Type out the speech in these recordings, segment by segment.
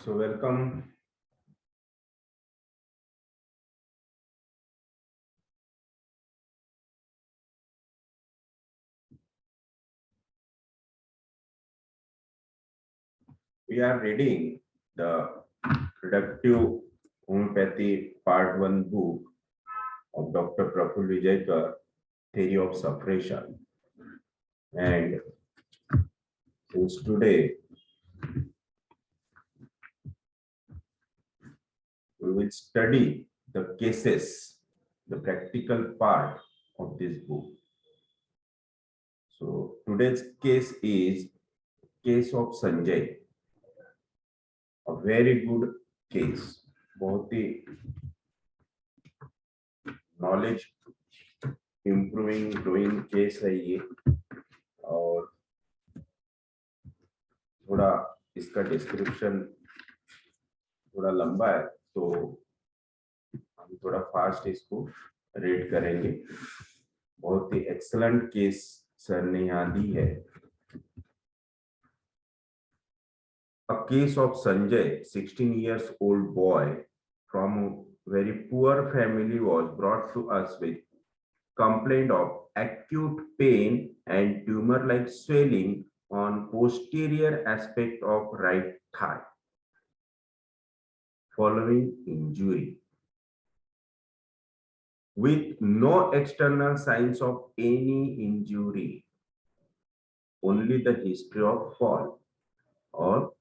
So welcome. We are reading the Productive Homeopathy Part 1 book of Dr. Praful Vijayakar, Theory of Suppression. And since today, we will study the cases, the practical part of this book. So today's case is case of Sanjay, a very good case. बहुत ही knowledge improving growing case है ये, और थोड़ा इसका description थोड़ा लंबा है, तो हम थोड़ा फास्ट इसको रीड करेंगे। बहुत ही एक्सलेंट केस सर ने यहाँ दी है। A case of Sanjay, 16 years old boy from a very poor family, was brought to us with complaint of acute pain and tumor-like swelling on posterior aspect of right thigh following injury, with no external signs of any injury, only the history of fall, और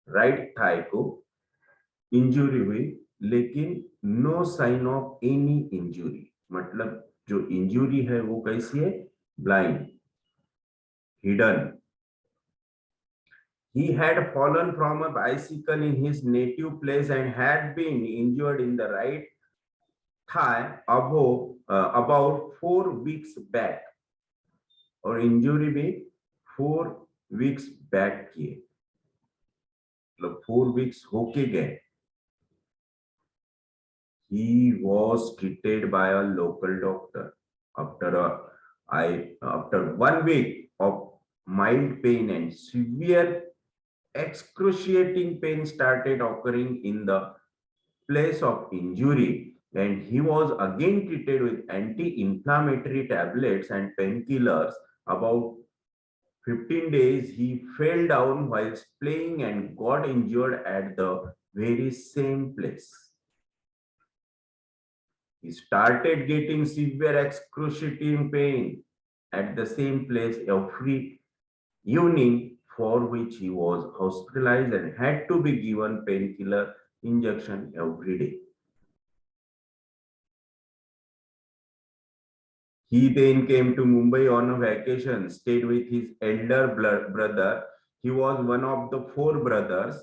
right thigh को injury हुई लेकिन no sign of any injury, मतलब जो injury है वो कैसी है? Blind, hidden. He had fallen from a bicycle in his native place and had been injured in the right thigh about 4 weeks back, और इंजुरी भी 4 weeks बैक की है, मतलब 4 weeks होके गए। He was treated by a local doctor. After 1 week of mild pain and severe excruciating pain started occurring in the place of injury, and he was again treated with anti-inflammatory tablets and painkillers. About 15 days, he fell down whilst playing and got injured at the very same place. He started getting severe excruciating pain at the same place every evening, for which he was hospitalized and had to be given painkiller injection every day. He then came to Mumbai on a vacation, stayed with his elder brother. He was one of the 4 brothers.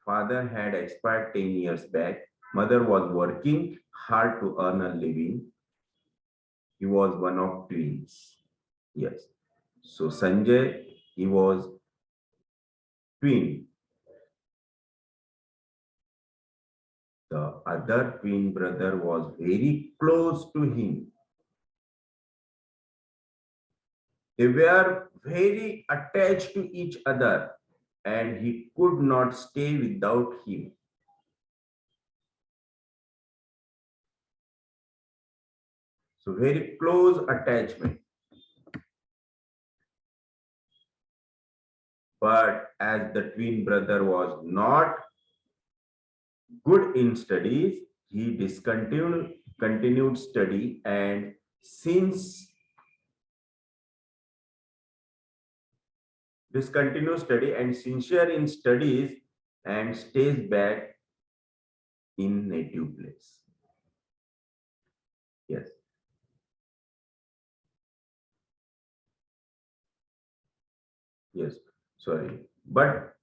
Father had expired 10 years back. Mother was working hard to earn a living. He was one of twins. Yes. So Sanjay, he was twin. The other twin brother was very close to him. They were very attached to each other, and he could not stay without him. So very close attachment. But as the twin brother was not good in studies, he continued study, and since discontinued study and sincere in studies, and stays back in native place. Yes. Yes, sorry. But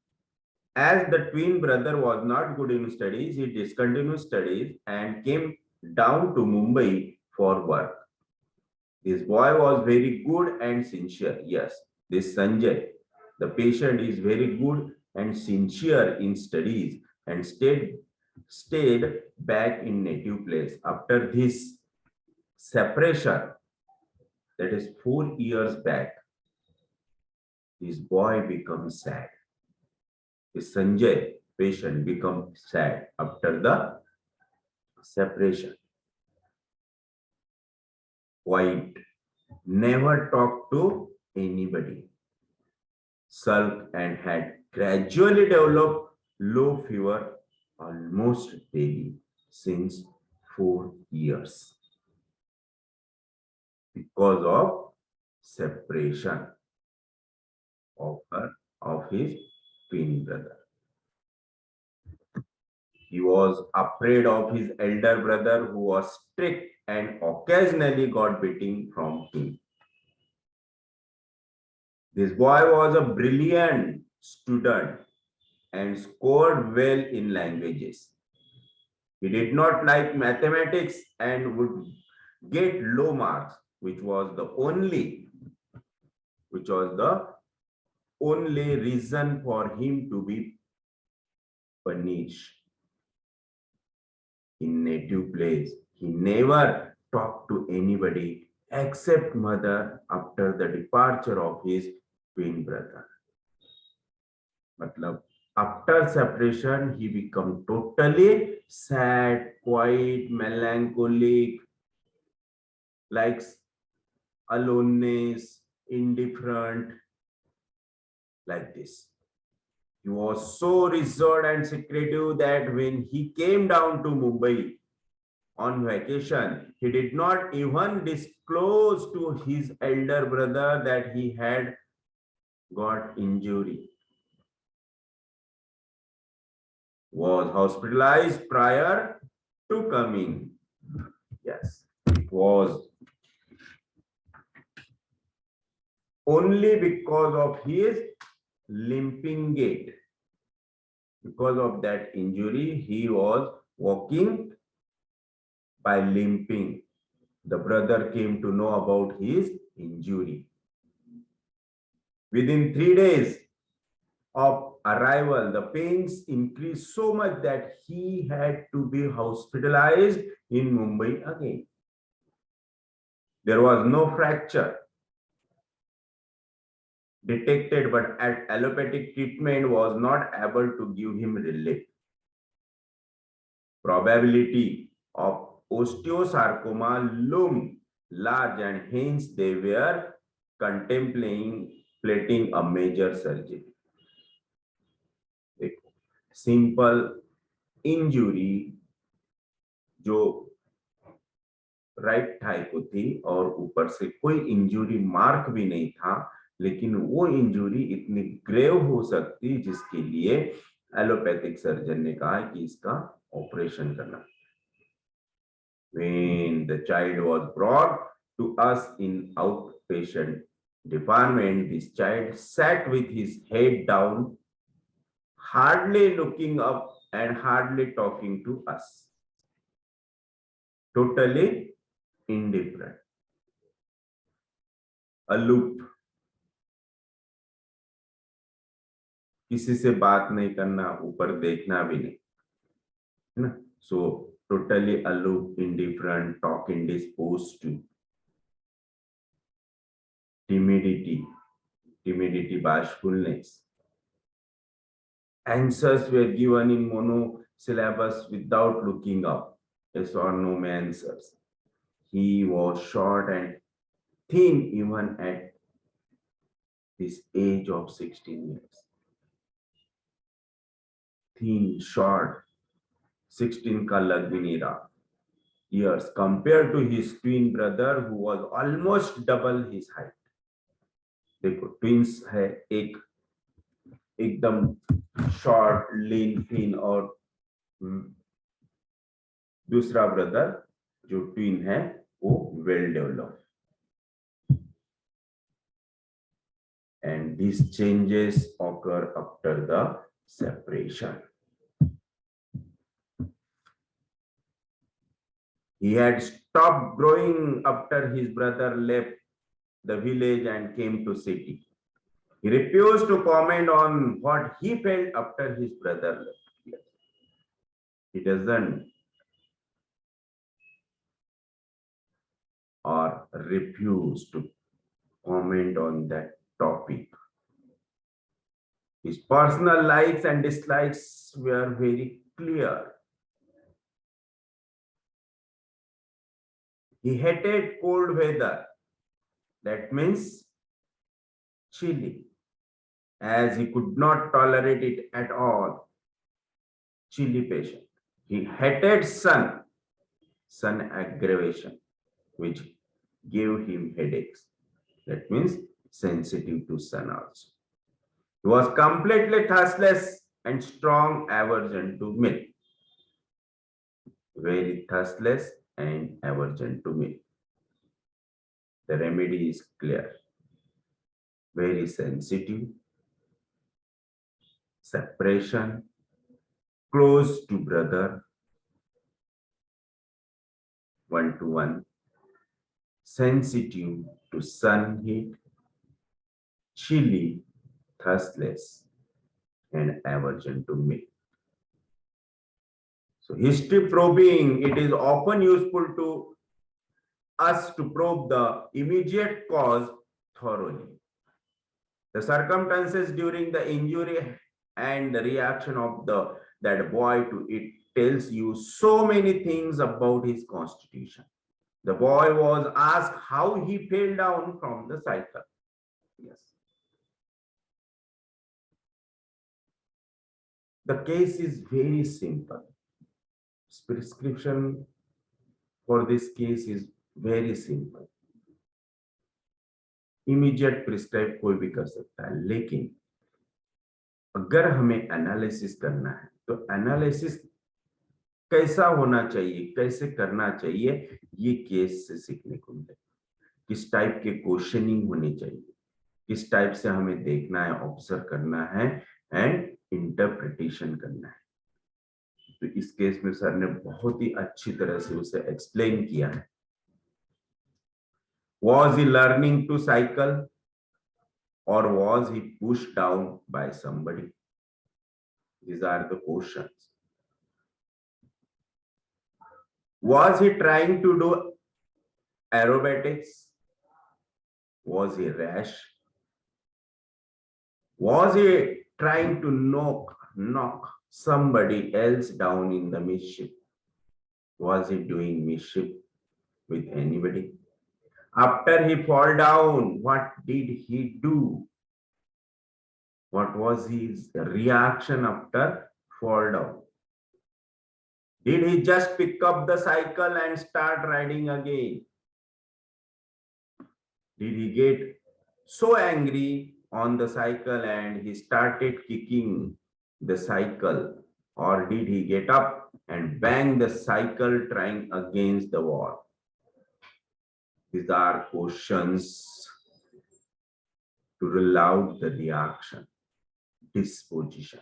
as the twin brother was not good in studies, he discontinued studies and came down to Mumbai for work. This boy was very good and sincere. Yes, this Sanjay, the patient, is very good and sincere in studies and stayed back in native place. After this separation, that is 4 years back, this boy becomes sad. Sanjay, patient, become sad after the separation. Quiet, never talked to anybody. Sulked and had gradually developed low fever almost daily since 4 years because of separation of his twin brother. He was afraid of his elder brother who was strict and occasionally got beating from him. This boy was a brilliant student and scored well in languages. He did not like mathematics and would get low marks, which was the only reason for him to be punished. In native place, he never talked to anybody except mother after the departure of his twin brother. Matlab, after separation, he became totally sad, quiet, melancholic, likes aloneness, indifferent, like this. He was so reserved and secretive that when he came down to Mumbai on vacation, he did not even disclose to his elder brother that he had got injury. Was hospitalized prior to coming. Yes, it was only because of his limping gait. Because of that injury, he was walking by limping. The brother came to know about his injury. Within 3 days of arrival, the pains increased so much that he had to be hospitalized in Mumbai again. There was no fracture detected, but allopathic treatment was not able to give him relief. Probability of osteosarcoma loomed large, and hence they were contemplating a major surgery. एक simple injury जो right thigh को थी और ऊपर से कोई injury mark भी नहीं था, लेकिन वो इंजुरी इतनी ग्रेव हो सकती जिसके लिए एलोपैथिक सर्जन ने कहा कि इसका ऑपरेशन करना. When the child was brought to us in outpatient department, this child sat with his head down, hardly looking up and hardly talking to us. Totally indifferent. Aloof. किसी से बात नहीं करना, ऊपर देखना भी नहीं, है ना? So totally aloof, indifferent, talk indisposed to. Timidity, bashfulness. Answers were given in monosyllabus without looking up. Yes or no answers. He was short and thin even at this age of 16 years. Thin, short, 16 ka lag bhi nahi raha. Years compared to his twin brother who was almost double his height. देखो twins है, एक एकदम short लीन thin और दूसरा brother जो twin है वो well developed. And these changes occur after the separation. He had stopped growing after his brother left the village and came to city. He refused to comment on what he felt after his brother left. He doesn't or refuse to comment on that topic. His personal likes and dislikes were very clear. He hated cold weather. That means chilly, as he could not tolerate it at all. Chilly patient. He hated sun aggravation, which gave him headaches. That means sensitive to sun also. He was completely thirstless and strong aversion to milk. Very thirstless and aversion to milk. The remedy is clear. Very sensitive, separation, close to brother, one-to-one, sensitive to sun heat, chilly, thirstless, and aversion to milk. So history probing, it is often useful to us to probe the immediate cause thoroughly. The circumstances during the injury and the reaction of that boy to it tells you so many things about his constitution. The boy was asked how he fell down from the cycle. Yes. The case is very simple. Prescription for this case is very simple. Immediate prescribe कोई भी कर सकता है, लेकिन अगर हमें analysis करना है तो एनालिसिस कैसा होना चाहिए, कैसे करना चाहिए, ये केस से सीखने को मिलेगा। किस टाइप के क्वेश्चनिंग होनी चाहिए, किस टाइप से हमें देखना है, ऑब्जर्व करना है एंड इंटरप्रिटेशन करना है। तो इस केस में सर ने बहुत ही अच्छी तरह से उसे एक्सप्लेन किया है। Was he learning to cycle or was he pushed down by somebody? These are the questions. Was he trying to do aerobatics? Was he rash? Was he trying to knock somebody else down in the mischief? Was he doing mischief with anybody? After he fall down, what did he do? What was his reaction after fall down? Did he just pick up the cycle and start riding again? Did he get so angry on the cycle and he started kicking the cycle? Or did he get up and bang the cycle trying against the wall? These are questions to rule out the reaction, disposition.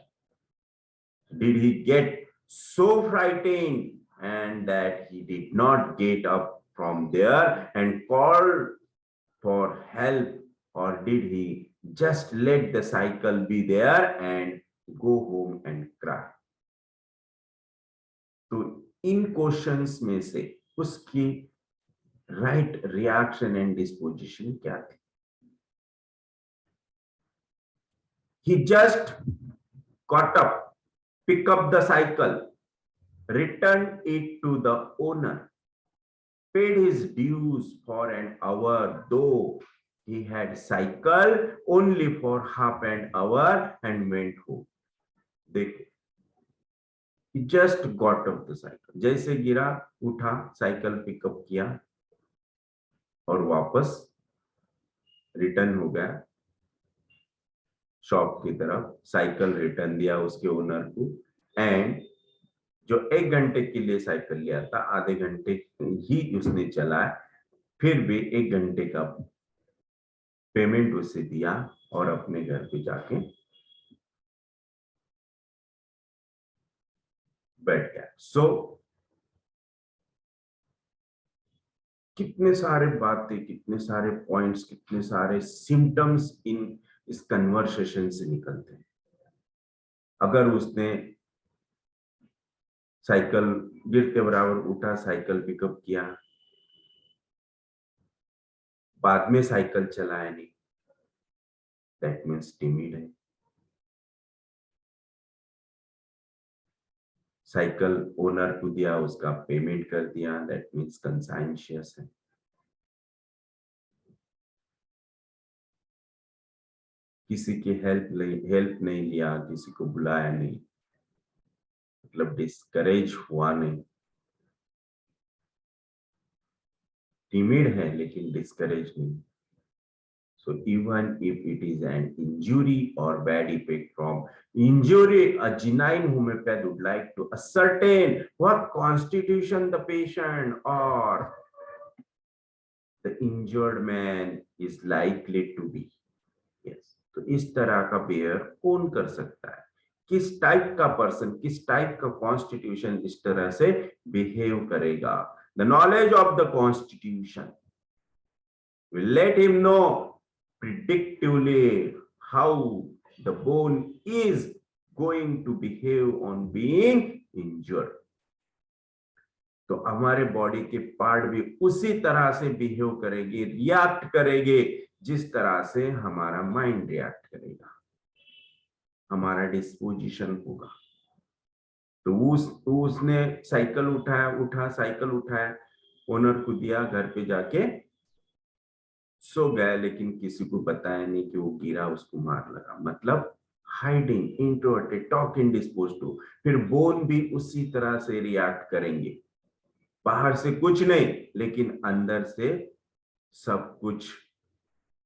Did he get so frightened and that he did not get up from there and call for help, or did he just let the cycle be there and go home and cry? तो इन questions में से उसकी right reaction and disposition क्या थी? He just got up, pick up the cycle, returned it to the owner, paid his dues for an hour, though he had cycled only for half an hour and went home. He just got off the cycle. जैसे गिरा, उठा, cycle pickup किया और वापस return हो गया shop की तरफ, साइकिल रिटर्न दिया उसके ओनर को, एंड जो 1 घंटे के लिए साइकिल लिया था, आधे घंटे ही उसने चलाया, फिर भी 1 घंटे का पेमेंट उसे दिया और अपने घर पे जाके बैठ गया। सो कितने सारे बातें, कितने सारे पॉइंट्स, कितने सारे सिम्टम्स इस कन्वर्सेशन से निकलते हैं। अगर उसने साइकिल गिरते बराबर उठा, साइकिल पिकअप किया, बाद में साइकिल चलाया नहीं, दैट मीन्स टिमिड है। साइकिल ओनर को दिया, उसका पेमेंट कर दिया, दैट मीन्स कंसाइंशियस है। किसी की हेल्प नहीं लिया, किसी को बुलाया नहीं, मतलब डिस्करेज हुआ नहीं, टिमिड है लेकिन डिस्करेज नहीं। So even if it is an injury or bad effect from injury, a genuine homeopath would like to ascertain what constitution the patient or the injured man is likely to be. Yes. तो इस तरह का bear कौन कर सकता है, किस type का पर्सन, किस टाइप का कॉन्स्टिट्यूशन इस तरह से बिहेव करेगा। The knowledge of the constitution will let him know predictively how the bone is going to behave on being injured. तो हमारे बॉडी के पार्ट भी उसी तरह से बिहेव करेंगे, रिएक्ट करेंगे जिस तरह से हमारा माइंड रिएक्ट करेगा, हमारा डिस्पोजिशन होगा। तो उसने साइकिल उठाया, ओनर को दिया, घर पे जाके सो गया, लेकिन किसी को बताया नहीं कि वो गिरा, उसको मार लगा, मतलब हाइडिंग, इंट्रोवर्टेड, टॉक इंडिस्पोज्ड टू। फिर बोन भी उसी तरह से रिएक्ट करेंगे, बाहर से कुछ नहीं लेकिन अंदर से सब कुछ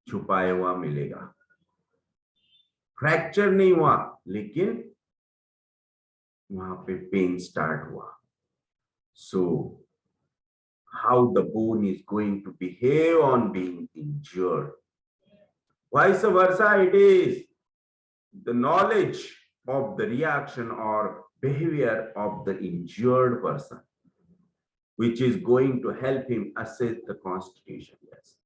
छुपाया हुआ मिलेगा। फ्रैक्चर नहीं हुआ लेकिन वहां पे पेन स्टार्ट हुआ। सो how the bone is going to behave on being injured. Vice versa, it is the knowledge of the reaction or behavior of the injured person which is going to help him assess the constitution. Yes.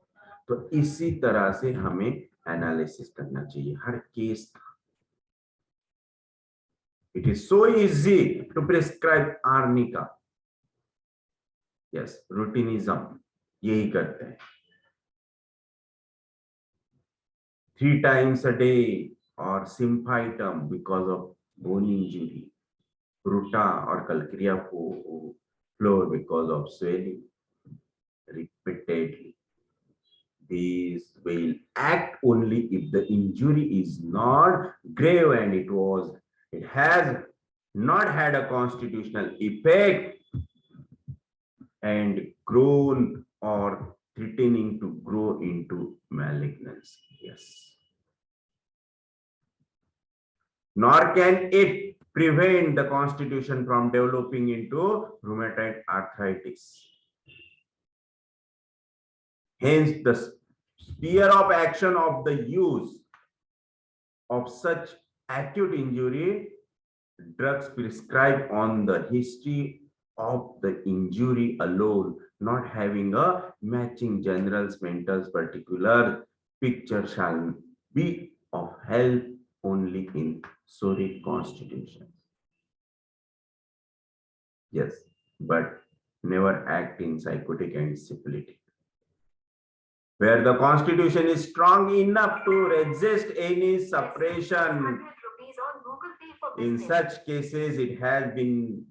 तो इसी तरह से हमें analysis करना चाहिए हर case. It is so easy to prescribe arnica. Yes, routinism यही करते हैं, 3 times a day or symphytum because of bone injury, ruta or calcarea floor because of swelling repeatedly. These will act only if the injury is not grave and it has not had a constitutional effect and grown or threatening to grow into malignancy. Yes. Nor can it prevent the constitution from developing into rheumatoid arthritis. Hence, the sphere of action of the use of such acute injury drugs prescribed on the history of the injury alone, not having a matching general mental particular picture, shall be of help only in psoriatic constitutions. Yes, but never act in psychotic and syphilitic, where the constitution is strong enough to resist any suppression. In such cases, it has been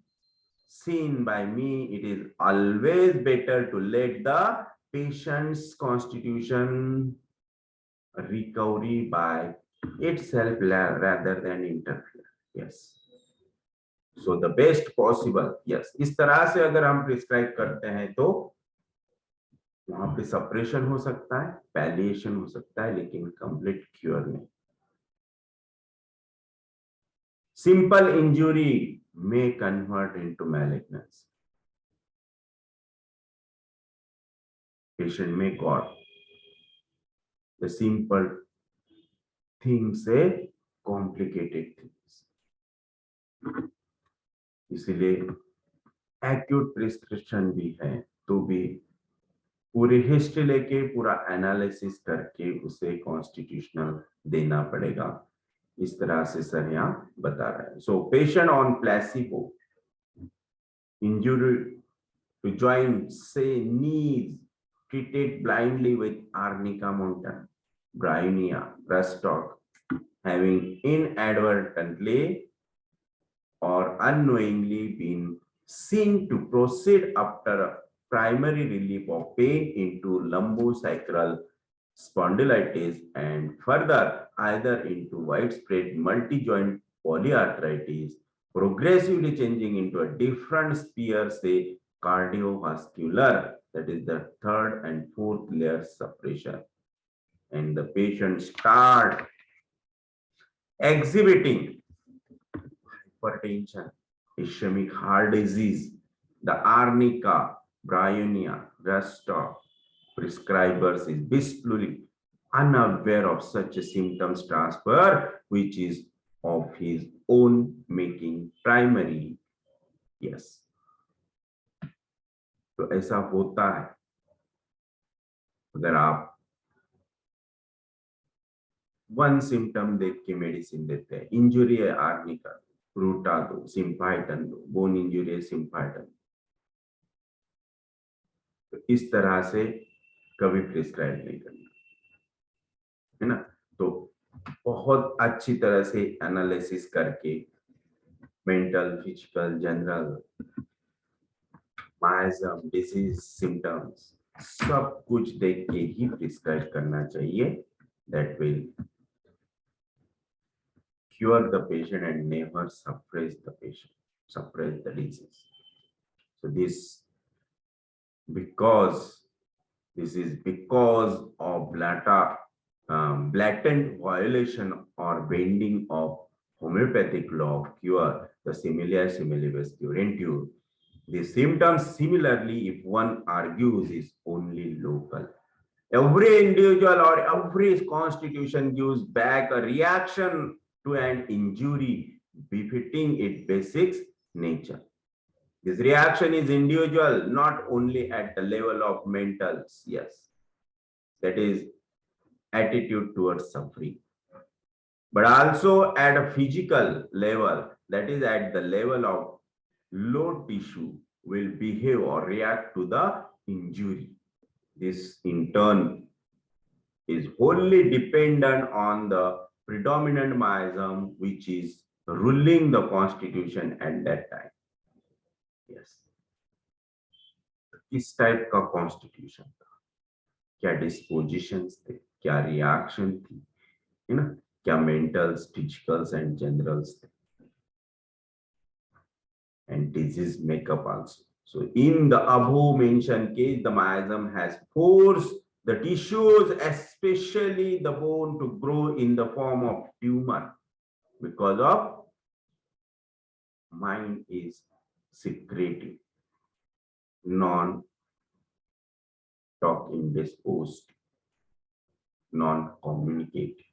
seen by me, it is always better to let the patient's constitution recovery by itself rather than interfere. Yes. So the best possible, yes, इस तरह से अगर हम prescribe करते हैं तो वहां पे सप्रेशन हो सकता है, पैलिएशन हो सकता है, लेकिन कंप्लीट क्योर नहीं। Simple injury may convert into malignancy. Patient may got the simple things से complicated things. इसलिए एक्यूट प्रिस्क्रिप्शन भी है तो भी पूरी हिस्ट्री लेके पूरा एनालिसिस करके उसे कॉन्स्टिट्यूशनल देना पड़ेगा। इस तरह से सर यहाँ बता रहे हैं। So patient on placebo injury to joint से knees treated blindly with arnica montana, bryonia, brushstroke, having inadvertently or unknowingly been seen to proceed after a primary relief of pain into lumbosacral spondylitis and further either into widespread multi-joint polyarthritis, progressively changing into a different sphere, say cardiovascular, that is the third and fourth layer suppression. And the patient start exhibiting hypertension, ischemic heart disease, the arnica, bryonia, rasta, prescribers is blissfully unaware of such a symptoms transfer, which is of his own making primary. Yes. तो ऐसा होता है अगर आप one symptom देख के medicine देते हैं, इंजुरी है आर्निका, रूटा दो, सिम्पाइटन दो, बोन इंजुरी है सिम्पाइटन, तो इस तरह से कभी प्रिस्क्राइब नहीं करना है ना। तो बहुत अच्छी तरह से एनालिसिस करके mental, physical, general, miasm, disease, symptoms सब कुछ देख के ही प्रिस्क्राइब करना चाहिए। That will cure the patient and never suppress the patient, suppress the disease. So this is because of blatant violation or bending of homeopathic law of cure, the similia similibus curantur. The symptoms similarly, if one argues, is only local. Every individual or every constitution gives back a reaction to an injury befitting its basic nature. This reaction is individual, not only at the level of mentals, yes, that is attitude towards suffering, but also at a physical level, that is at the level of low tissue will behave or react to the injury. This in turn is wholly dependent on the predominant miasm which is ruling the constitution at that time. Yes. किस type का constitution था, क्या डिस्पोजिशंस थे, क्या reaction थी, है ना, क्या मेंटल्स, फिजिकल्स एंड जनरल्स थे, and disease makeup also. So in the above mentioned case, the miasm has forced the tissues, especially the bone, to grow in the form of tumor because of mind is secretive, non-talking disposed, non-communicative,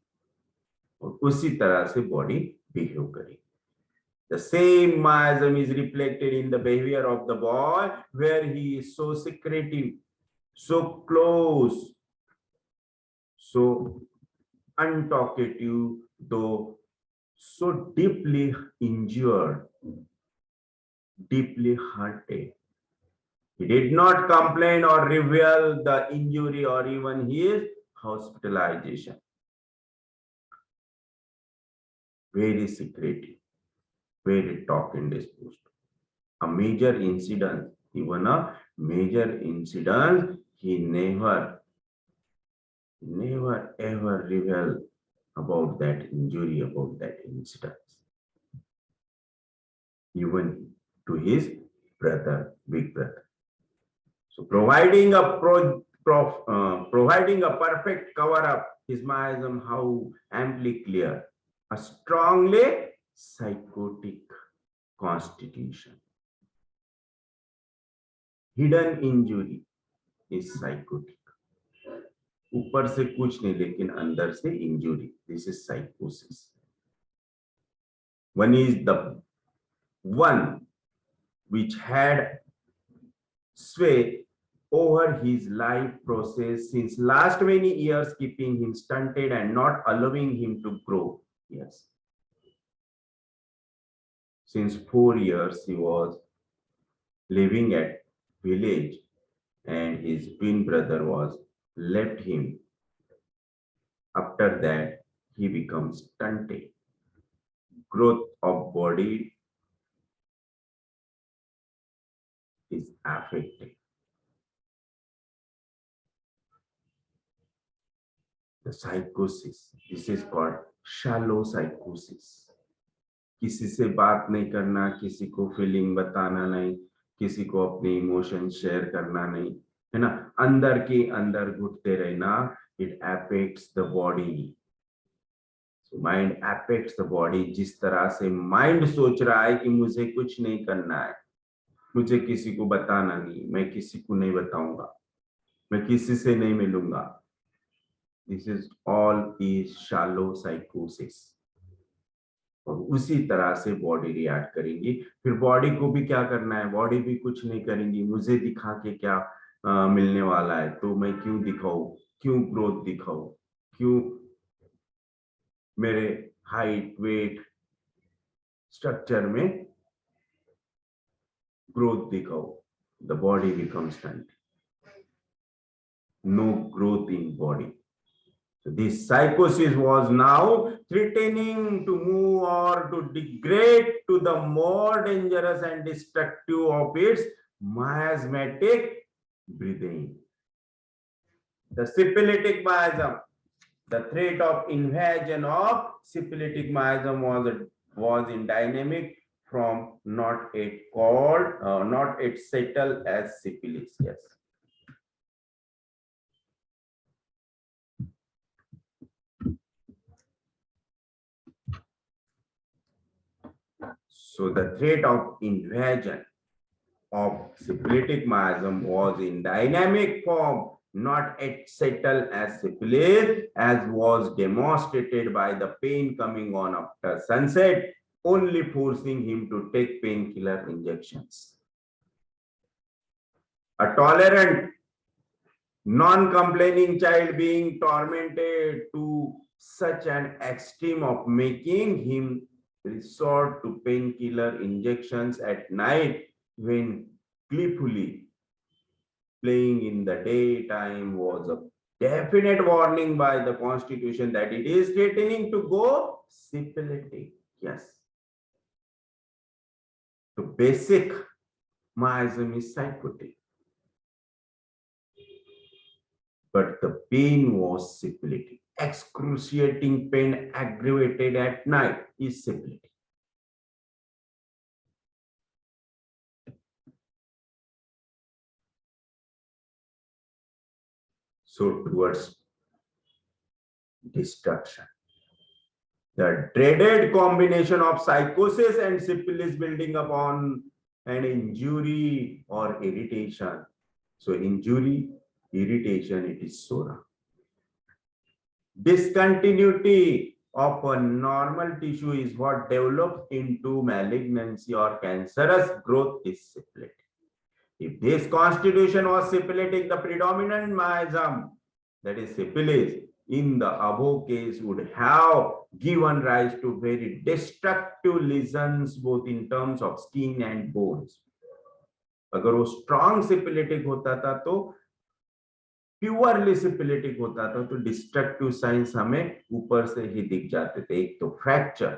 और उसी तरह से body behave करेगी. The same miasm is reflected in the behavior of the boy, where he is so secretive, so close, so untalkative, though so deeply injured, deeply hurted. He did not complain or reveal the injury or even his hospitalization. Very secretive, very talking disposed. A major incident, even a major incident, he never ever revealed about that injury, about that incident, even to his brother, big brother. So providing a providing a perfect cover up is miasm how amply clear, a strongly psychotic constitution. Hidden injury is psychotic. ऊपर से कुछ नहीं लेकिन अंदर से injury. This is psychosis. One is the one which had sway over his life process since last many years, keeping him stunted and not allowing him to grow. Yes. Since 4 years he was living at village and his twin brother was left him. After that, he becomes stunted. Growth of body affected. The psychosis, this is called shallow psychosis. किसी से बात नहीं करना, किसी को feeling बताना नहीं, किसी को अपने इमोशन शेयर करना नहीं, है ना, अंदर के अंदर घुटते रहना. It affects the body. Mind affects the body. जिस तरह से माइंड सोच रहा है कि मुझे कुछ नहीं करना है, मुझे किसी को बताना नहीं, मैं किसी को नहीं बताऊंगा, मैं किसी से नहीं मिलूंगा. This is all is shallow साइकोसिस. और उसी तरह से बॉडी रिएक्ट करेंगी. फिर बॉडी को भी क्या करना है, बॉडी भी कुछ नहीं करेंगी. मुझे दिखा के क्या मिलने वाला है, तो मैं क्यों दिखाऊं, क्यों ग्रोथ दिखाऊं, क्यों मेरे हाइट वेट स्ट्रक्चर में ग्रोथ दिखाओ. The body becomes stunt. No growth in body. So this psychosis was now threatening to move or to degrade to the more dangerous and destructive of its miasmatic breathing. The syphilitic miasm, the threat of invasion of syphilitic miasm was in dynamic from not yet called, not yet settled as syphilis. Yes. So the threat of invasion of syphilitic miasm was in dynamic form, not yet settled as syphilis, as was demonstrated by the pain coming on after sunset, only forcing him to take painkiller injections. A tolerant, non-complaining child being tormented to such an extreme of making him resort to painkiller injections at night when gleefully playing in the daytime was a definite warning by the Constitution that it is threatening to go syphilitic. Yes. The basic miasm is psychotic, but the pain was syphilitic. Excruciating pain aggravated at night is syphilitic. So towards destruction. The dreaded combination of psychosis and syphilis building upon an injury or irritation. So injury, irritation, it is sora. Discontinuity of a normal tissue is what develops into malignancy or cancerous growth is syphilitic. If this constitution was syphilitic, the predominant miasm, that is syphilis, in the above case would have given rise to very destructive lesions both in terms of skin and bones. अगर वो strong syphilitic होता था तो purely syphilitic होता था तो destructive science हमें ऊपर से ही दिख जाते थे. एक तो fracture,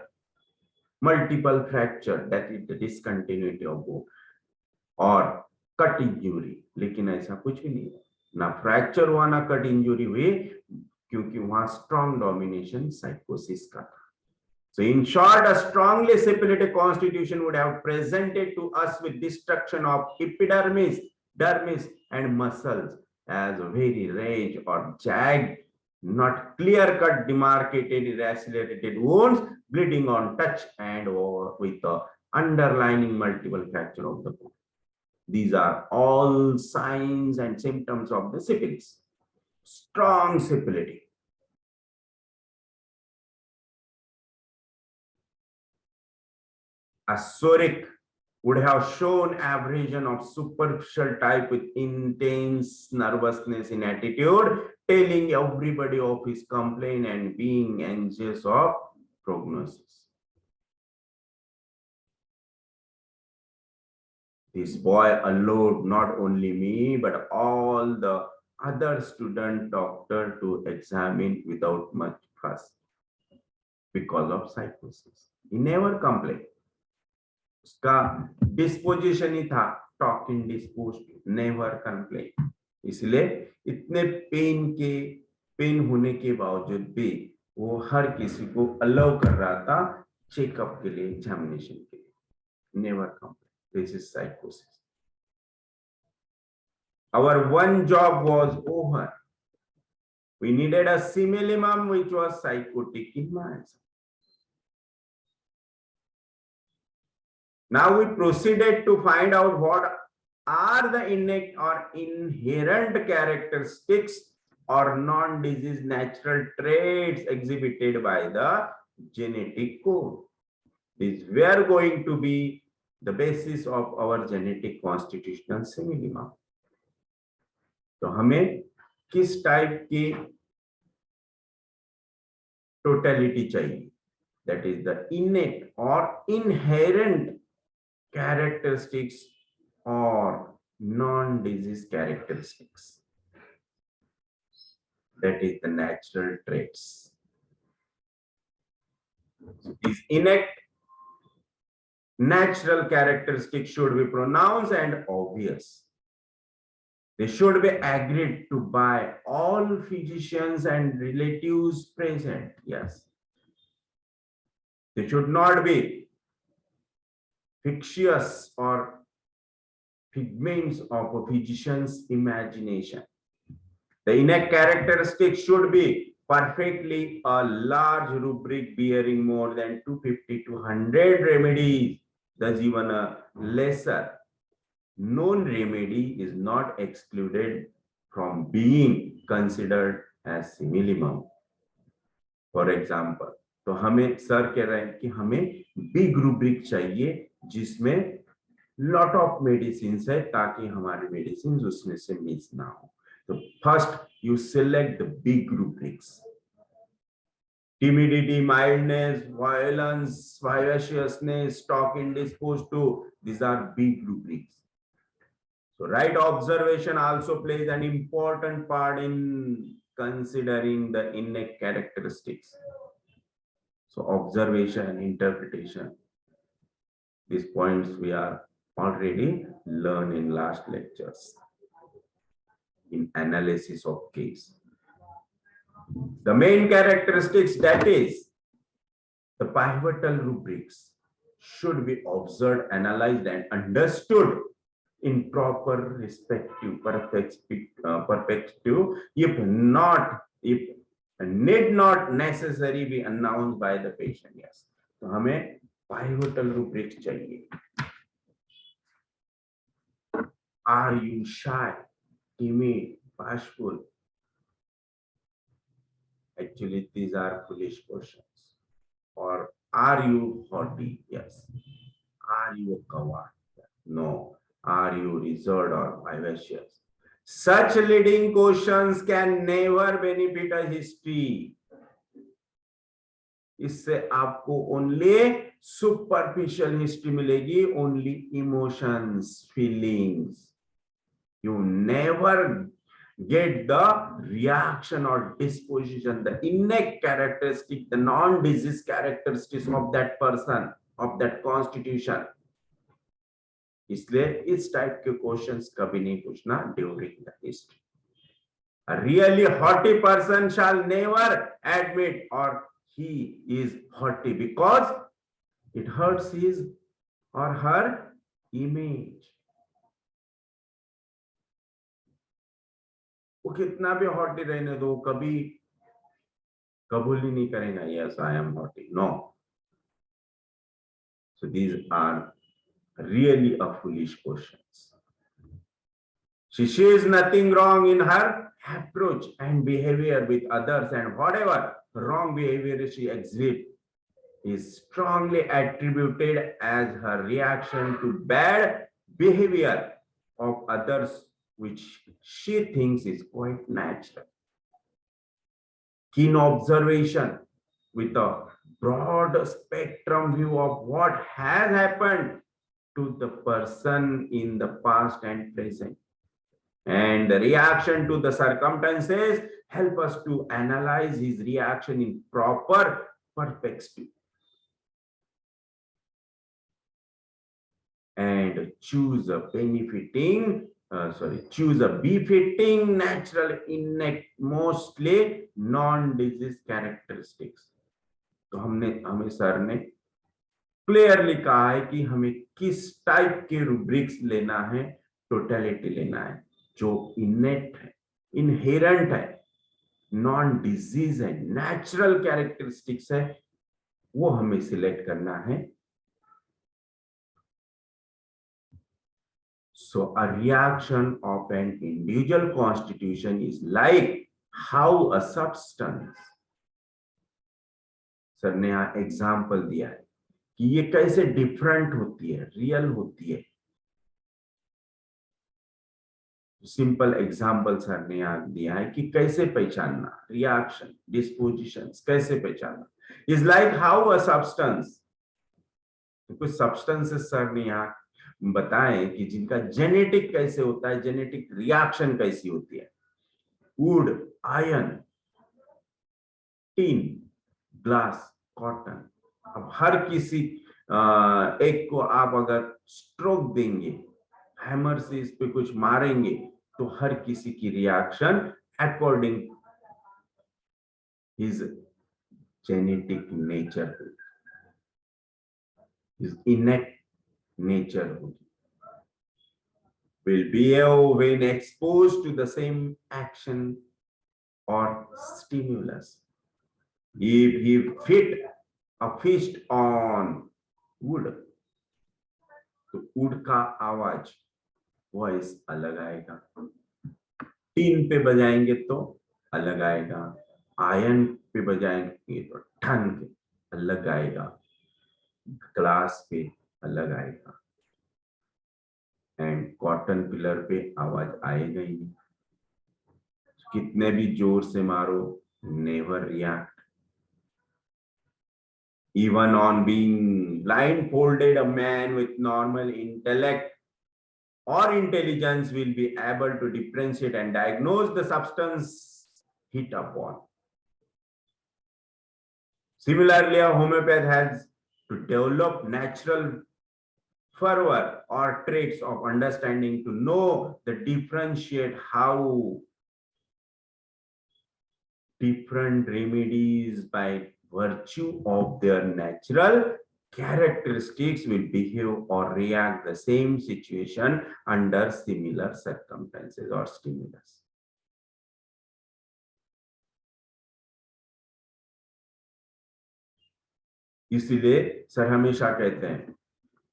multiple fracture, that is the discontinuity of bone, और कट इंजरी. लेकिन ऐसा कुछ भी नहीं, ना फ्रैक्चर हुआ ना कट इंजरी हुई, क्योंकि वहां स्ट्रॉन्ग डोमिनेशन साइकोसिस का था. So in short, a strongly syphilitic constitution would have presented to us with destruction of epidermis, dermis, and muscles as very range or jagged, not clear-cut, demarcated, irradiated wounds, bleeding on touch and or with the underlying multiple fracture of the bone. These are all signs and symptoms of the syphilis. Strong syphilitic. A psoric would have shown abrasion of superficial type with intense nervousness in attitude, telling everybody of his complaint and being anxious of prognosis. This boy allowed not only me, but all the other student doctor to examine without much fuss because of psychosis. He never complained. उसका disposition ही था talk indisposed, never complain. इसलिए इतने pen होने के बावजूद भी वो हर किसी को अलाउ कर रहा था चेकअप के लिए, एग्जामिनेशन के लिए. Never complain. दिस इज साइकोसिस. Our one job was over. We needed a simillimum which was psychotic in minds. Now we proceeded to find out what are the innate or inherent characteristics or non-disease natural traits exhibited by the genetic code. These were going to be the basis of our genetic constitutional simillimum. तो हमें किस type की totality चाहिए? That is the innate or inherent characteristics or non-disease characteristics. That is the natural traits. So these innate natural characteristics should be pronounced and obvious. They should be agreed to by all physicians and relatives present. Yes. They should not be fictitious or figments of a physician's imagination. The innate characteristics should be perfectly a large rubric bearing more than 250 to 100 remedies, thus even a lesser known remedy is not excluded from being considered as simillimum. For example, तो हमें sir कह रहे हैं कि हमें big rubric चाहिए जिसमें lot of medicine है ताकि हमारी मेडिसिन उसमें से मिस ना हो. तो first you select the big rubrics. Timidity, mildness, violence, vivaciousness, talk indisposed to, these are big rubrics. So right observation also plays an important part in considering the innate characteristics. So observation and interpretation, these points we are already learned in last lectures in analysis of case. The main characteristics, that is the pivotal rubrics, should be observed, analyzed and understood in proper respective perspective, if need not necessarily be announced by the patient. Yes. तो हमें pivotal rubrics चाहिए. Are you shy, timid, bashful? Actually, these are foolish questions. Or are you haughty? Yes. Are you a coward? No. Are you reserved or vivacious? Such leading questions can never benefit a history. इससे आपको only superficial history मिलेगी, only emotions, feelings. You never get the reaction or disposition, the innate characteristic, the non-disease characteristics of that person, of that constitution. इसलिए इस type के questions कभी नहीं पूछना during the history. A really haughty person shall never admit or he is haughty because it hurts his or her image. वो कितना भी hottie रहने दो, कभी कबूल ही नहीं करेगा yes I am haughty. No. So these are really a foolish questions. She sees nothing wrong in her approach and behavior with others, and whatever wrong behavior she exhibits is strongly attributed as her reaction to bad behavior of others, which she thinks is quite natural. Keen observation with a broad spectrum view of what has happened to the person in the past and present, and the reaction to the circumstances help us to analyze his reaction in proper perspective. and choose a befitting natural innate mostly non-disease characteristics. तो हमें sir ने clearly कहा है कि हमें किस type के rubrics लेना है, टोटलिटी लेना है, जो इनेट है, इनहेरेंट है, नॉन डिजीज है, नेचुरल कैरेक्टरिस्टिक्स है, वो हमें सिलेक्ट करना है. So a reaction of an individual constitution is like how a substance, sir ने यहाँ एग्जाम्पल दिया है कि ये कैसे डिफरेंट होती है, रियल होती है. सिंपल एग्जाम्पल सर ने यहाँ दिया है कि कैसे पहचानना, रिएक्शन, डिस्पोजिशंस कैसे पहचानना. Is like how a substance, कुछ सब्सटेंसेस सर ने यहाँ बताएं कि जिनका जेनेटिक कैसे होता है, जेनेटिक रिएक्शन कैसी होती है. Would, iron, tin, glass, cotton. अब हर किसी एक को आप अगर स्ट्रोक देंगे, हैमर से इस पे कुछ मारेंगे, तो हर किसी की reaction according his genetic nature, his इनेट nature होगी, will behave when exposed to the same action or stimulus. If he fit a fist on wood, तो wood का आवाज, वॉइस अलग आएगा. टीन पे बजाएंगे तो अलग आएगा, आयरन पे बजाएंगे तो ठन के अलग आएगा, ग्लास पे अलग आएगा, एंड कॉटन पिलर पे आवाज आएगा ही नहीं. कितने भी जोर से मारो, never react. Even on being blindfolded, a man with normal intellect or intelligence will be able to differentiate and diagnose the substance hit upon. Similarly, a homeopath has to develop natural fervor or traits of understanding to know the differentiate how different remedies by virtue of their natural characteristics will behave or react the same situation under similar circumstances or stimulus. इसीलिए sir हमेशा कहते हैं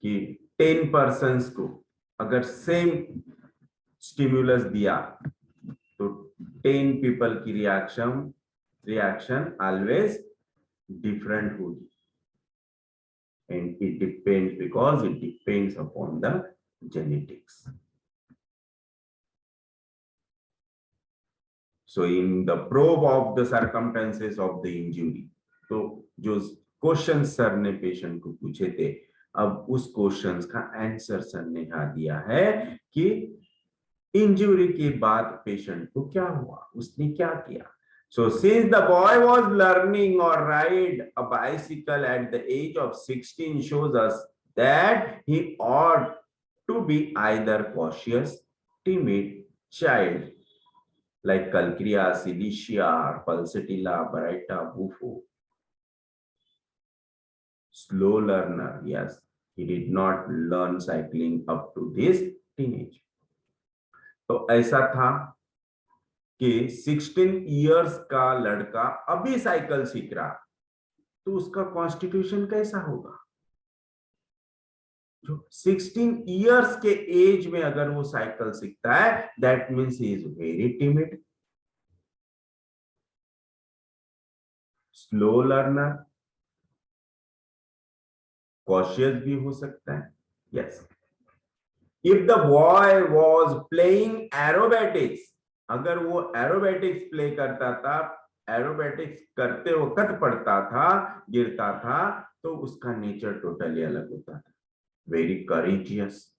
कि 10 persons को अगर same stimulus दिया तो 10 people की रिएक्शन ऑलवेज डिफरेंट होगी. And it depends because it depends upon the genetics. So in the probe of the circumstances of the injury, तो जो क्वेश्चन सर ने पेशेंट को पूछे थे, अब उस क्वेश्चंस का आंसर सर ने यहाँ दिया है कि इंजरी के बाद पेशेंट को क्या हुआ, उसने क्या किया. So since the boy was learning or ride a bicycle at the age of 16 shows us that he ought to be either cautious, timid child like Calcria, Cilicia, Pulsatilla, Barretta, Buffo. Slow learner, yes, he did not learn cycling up to this teenage. तो ऐसा था कि 16 years का लड़का अभी cycle सीख रहा, तो उसका कॉन्स्टिट्यूशन कैसा होगा. जो 16 इयर्स के एज में अगर वो साइकिल सीखता है, that means he is very timid, slow learner, cautious भी हो सकता है. Yes, if the boy was playing aerobatics, अगर वो एरोबैटिक्स प्ले करता था, एरोबैटिक्स करते वक्त पड़ता था, गिरता था, तो उसका नेचर टोटली अलग होता था. Very courageous,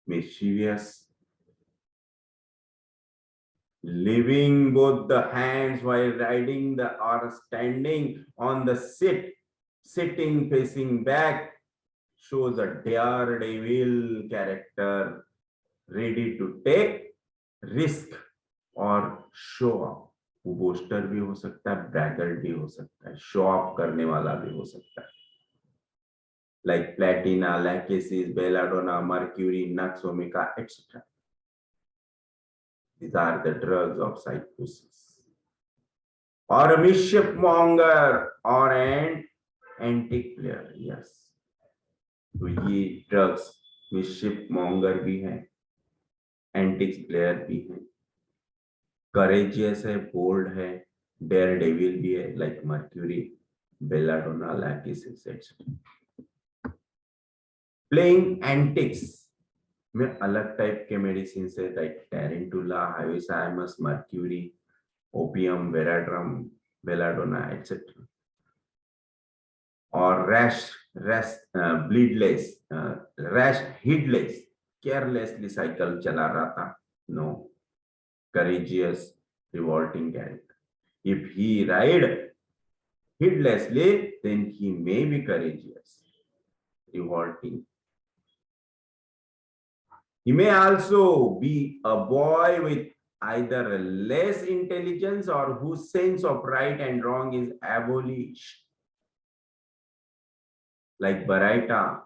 mischievous, leaving both the hands while riding the or standing on the sitting facing back, shows a daredevil character ready to take risk और शो ऑफ। वो बोस्टर भी हो सकता है, ब्रैगर्ट भी हो सकता है, शो ऑफ करने वाला भी हो सकता है। Like Platina, lachesis, belladonna, mercury, nux, omega, etc. These are the drugs of psychosis. Or a mischief monger or an antique player. Yes. तो ये ड्रग्स मिसशिप मॉन्गर भी है, एंटिक्स प्लेयर भी है, करेजियस है, बोल्ड है, डेयर डेविल भी है, like mercury, belladonna, lachesis etc. Playing antics में अलग टाइप के मेडिसिन है, like tarantula, hyoscyamus, mercury, opium, veratrum, belladonna etc. और rash bleedless, rash heedless, carelessly cycle चला रहा था, no, courageous, revolting character. If he ride heedlessly, then he may be courageous, revolting. He may also be a boy with either less intelligence or whose sense of right and wrong is abolished. Like Baraita,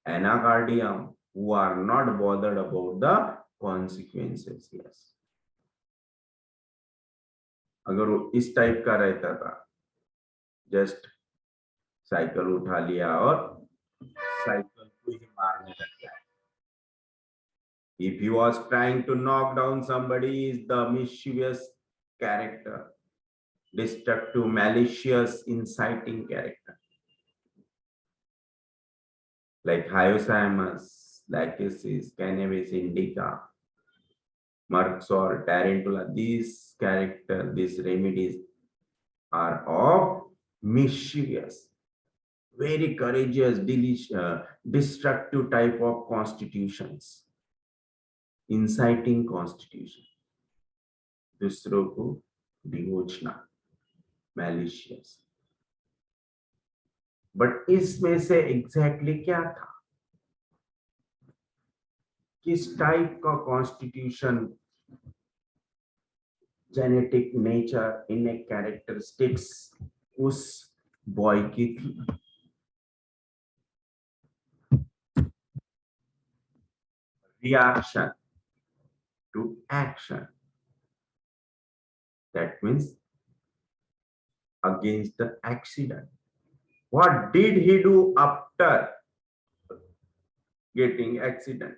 Anacardium, who are not bothered about the consequences. Yes. अगर वो इस type का रहता था, just cycle उठा लिया और cycle को ही मारने लग गया। If he was trying to knock down somebody, is the mischievous character, destructive, malicious, inciting character, like Hyoscyamus, Lachesis, Cannabis indica, Merxor, Tarantula. These characters, these remedies are of mischievous, very courageous, destructive type of constitutions, inciting constitution, दूसरों को डिवोचना, malicious. But इसमें से exactly क्या था, किस type का constitution, genetic nature, इनेक characteristics उस boy की थी? Reaction to action. That means against the accident. What did he do after getting accident?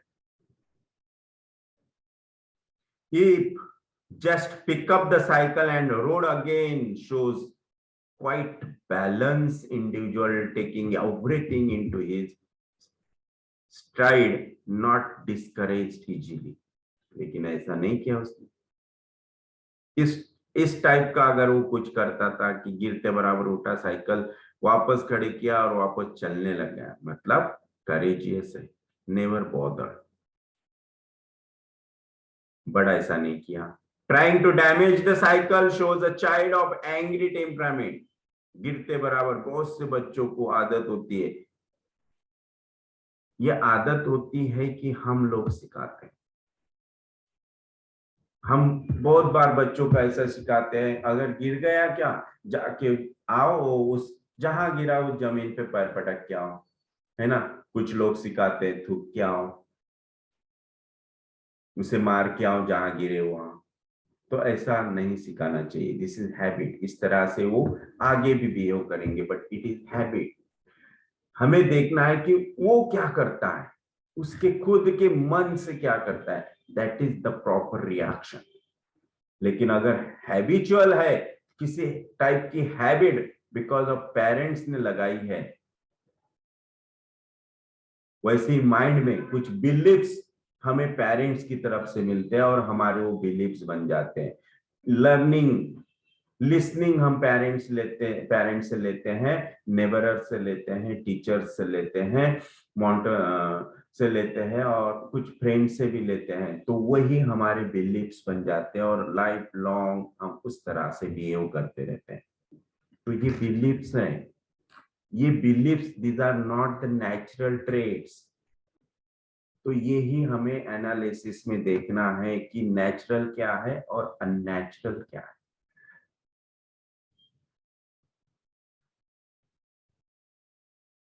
He just pick up the cycle and rode again. Shows quite balanced individual, taking everything into his stride, not discouraged easily. लेकिन ऐसा नहीं किया उसने। इस type का अगर वो कुछ करता था कि गिरते बराबर उठा, साइकिल वापस खड़ी किया और वापस चलने लग गया, मतलब करेजियस है, नेवर बॉदर। बट ऐसा नहीं किया। Trying to damage the cycle shows a child of angry temperament. गिरते बराबर बहुत से बच्चों को आदत होती है, ये आदत होती है कि हम लोग सिखाते हैं। हम बहुत बार बच्चों को ऐसा सिखाते हैं, अगर गिर गया क्या, जाके आओ उस जहां गिरा उस जमीन पे पैर पटक के आओ, है ना। कुछ लोग सिखाते हैं थूक के आओ, उसे मार के आओ जहां गिरे वहां। तो ऐसा नहीं सिखाना चाहिए। This is habit. इस तरह से वो आगे भी बिहेव करेंगे, बट इट इज हैबिट। हमें देखना है कि वो क्या करता है, उसके खुद के मन से क्या करता है, that is the proper reaction. लेकिन अगर हैबिचुअल है, किसी टाइप की हैबिट बिकॉज ऑफ पेरेंट्स ने लगाई है, वैसे ही माइंड में कुछ बिलीव्स हमें पेरेंट्स की तरफ से मिलते हैं और हमारे वो बिलीव्स बन जाते हैं। लर्निंग, लिसनिंग हम पेरेंट्स से लेते हैं, नेबरर से लेते हैं, टीचर्स से लेते हैं, से लेते हैं और कुछ फ्रेंड्स से भी लेते हैं। तो वही हमारे बिलीव्स बन जाते हैं और लाइफ लॉन्ग हम उस तरह से बिहेव करते रहते हैं। तो ये बिलीव्स हैं, ये beliefs, these are not the natural trades. तो यही हमें एनालिसिस में देखना है कि नेचुरल क्या है और अननेचुरल क्या है।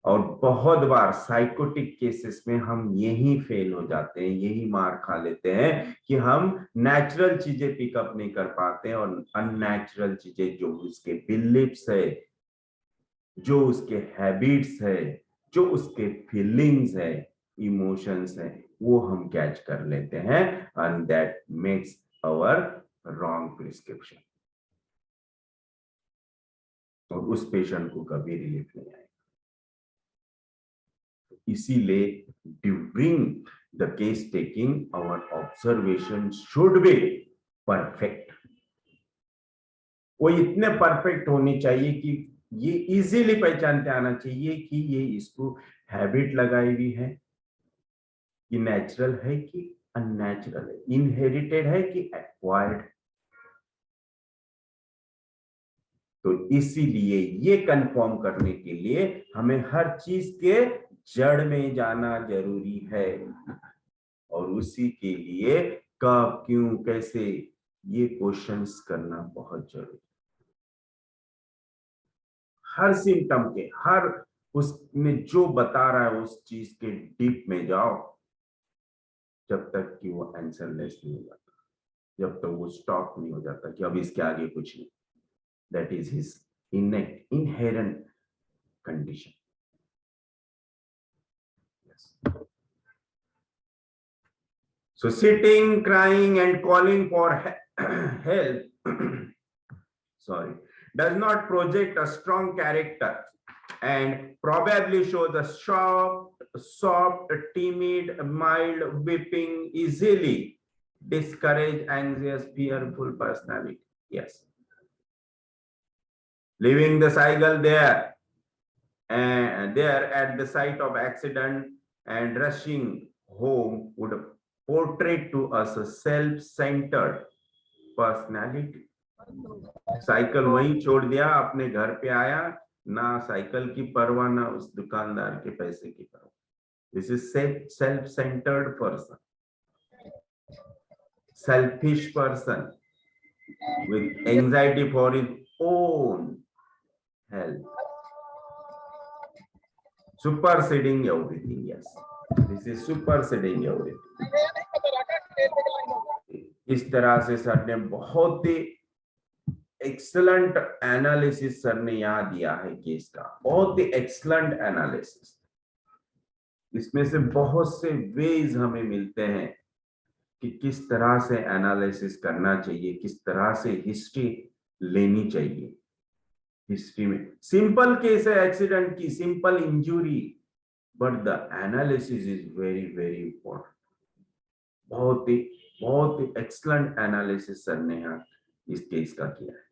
और बहुत बार साइकोटिक केसेस में हम यही फेल हो जाते हैं, यही मार खा लेते हैं कि हम नेचुरल चीजें पिकअप नहीं कर पाते हैं और अननेचुरल चीजें, जो उसके बिलीफ्स है, जो उसके हैबिट्स है, जो उसके फीलिंग्स है, इमोशंस है, वो हम कैच कर लेते हैं and that makes our wrong prescription. और उस पेशेंट को कभी रिलीफ नहीं आएगा। इसीलिए during the case taking our observation should be perfect. वो इतने परफेक्ट होनी चाहिए कि ये इजीली पहचानते आना चाहिए कि ये इसको हैबिट लगाई हुई है, कि नेचुरल है कि अननेचुरल है, इनहेरिटेड है कि एक्वायर्ड। तो इसीलिए ये कंफर्म करने के लिए हमें हर चीज के जड़ में जाना जरूरी है, और उसी के लिए कब, क्यों, कैसे, ये क्वेश्चंस करना बहुत जरूरी। हर सिम्टम के, हर उसमें जो बता रहा है उस चीज के डीप में जाओ, जब तक कि वो आंसरलेस नहीं हो जाता, जब तक वो स्टॉप नहीं हो जाता कि अब इसके आगे कुछ नहीं। That is his inherent condition. So sitting, crying, and calling for help, sorry, does not project a strong character and probably shows a soft, timid, mild, weeping, easily discouraged, anxious, fearful personality. Yes. Leaving the cycle there and there at the site of accident and rushing home would portray to us a self-centered personality. Cycle वहीं छोड़ दिया, अपने घर पे आया, ना cycle की परवाह, ना उस दुकानदार के पैसे की परवाह। This is self-centered person, selfish person with anxiety for his own health, superseding everything. Yes, this is superseding everything. इस तरह से सर ने बहुत ही एक्सलेंट एनालिसिस सर ने यहाँ दिया है केस का, बहुत ही एक्सलेंट एनालिसिस। इसमें से बहुत से वेज हमें मिलते हैं कि किस तरह से एनालिसिस करना चाहिए, किस तरह से हिस्ट्री लेनी चाहिए। हिस्ट्री में सिंपल केस है एक्सीडेंट की, simple injury, but the analysis is very very important. बहुत ही एक्सलेंट एनालिसिस सर ने यहाँ इस केस का किया है।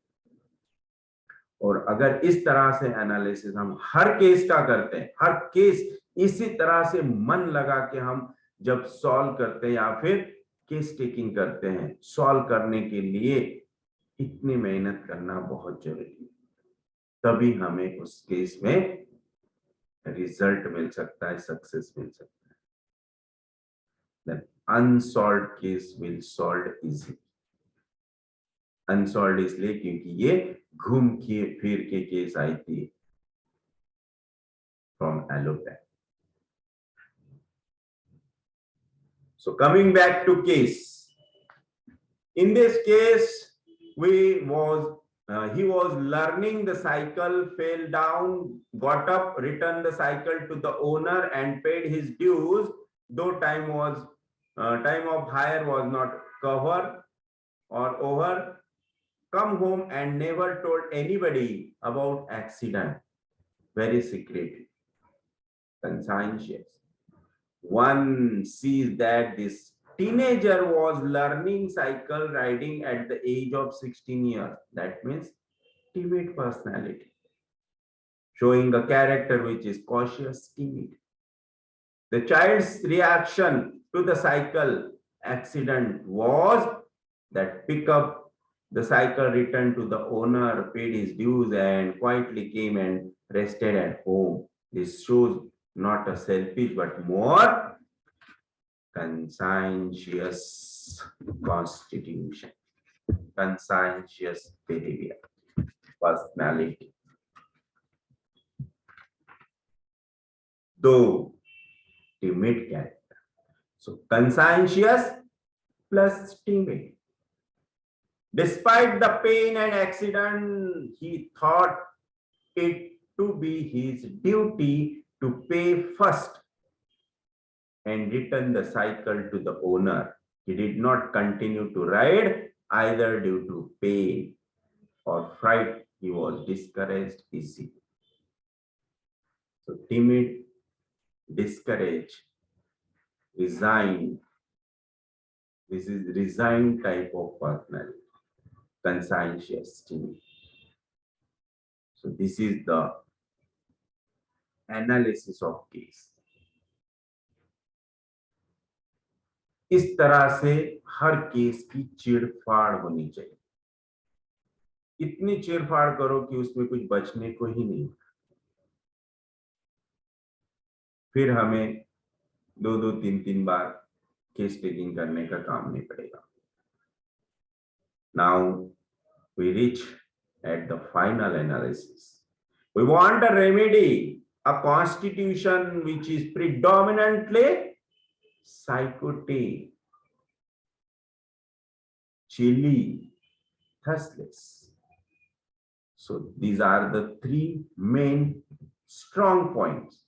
और अगर इस तरह से एनालिसिस हम हर केस का करते हैं, हर केस इसी तरह से मन लगा के हम जब सॉल्व करते हैं या फिर केस टेकिंग करते हैं, सॉल्व करने के लिए इतनी मेहनत करना बहुत जरूरी है, तभी हमें उस केस में रिजल्ट मिल सकता है, सक्सेस मिल सकता है। Unsolved case will solve easy. Unsolve इसलिए क्योंकि ये घूम के फिर के केस आई थी from allopath. So coming back to case, in this case he was learning the cycle, fell down, got up, returned the cycle to the owner and paid his dues, though time of hire was not covered or over. Come home and never told anybody about accident. Very secret, conscientious. One sees that this teenager was learning cycle riding at the age of 16 years. That means timid personality, showing a character which is cautious, timid. The child's reaction to the cycle accident was that pick up The cycle returned to the owner, paid his dues, and quietly came and rested at home. This shows not a selfish but more conscientious constitution, conscientious behavior, personality. Though timid character. So conscientious plus timid. Despite the pain and accident, he thought it to be his duty to pay first and return the cycle to the owner. He did not continue to ride either due to pain or fright. He was discouraged easily. So timid, discouraged, resigned. This is resigned type of personality, conscientious, timid. So this is the analysis of case. इस तरह से हर case की चीड़फाड़ होनी चाहिए, इतनी चीड़फाड़ करो कि उसमें कुछ बचने को ही नहीं, फिर हमें 2-2, 3-3 बार केस टेकिंग करने का काम नहीं पड़ेगा. Now we reach at the final analysis. We want a remedy, a constitution which is predominantly psychotic, chilly, thirstless. So these are the three main strong points: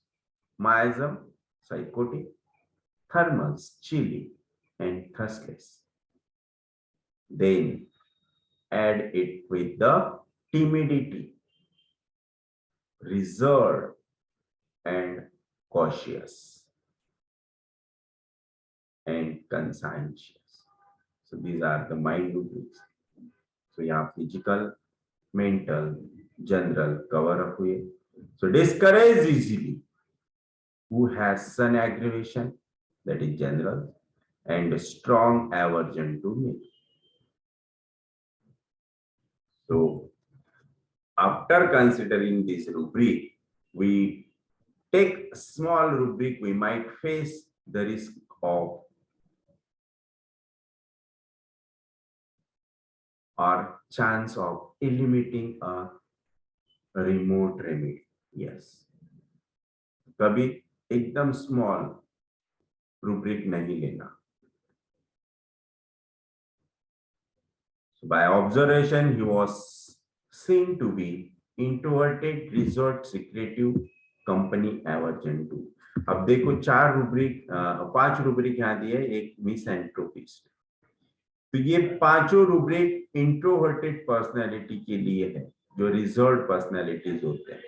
miasm, psychotic; thermals, chilly, and thirstless. Then add it with the timidity, reserved, and cautious, and conscientious. So these are the mind rubrics. So यहाँ physical, mental, general cover up हुए. So discourage easily. Who has sun aggravation, that is general, and strong aversion to me. So after considering this rubric, we take a small rubric. We might face the risk of or chance of eliminating a remote remedy. Yes. कभी एकदम small rubric नहीं लेना. So by observation, he was seen to be introverted, reserved, secretive, company aversion to. अब देखो 5 rubric यहाँ दिए, एक misanthropist. तो ये 5 रूब्रिक इंट्रोवर्टेड पर्सनैलिटी के लिए है, जो रिजर्व्ड पर्सनैलिटीज होते हैं.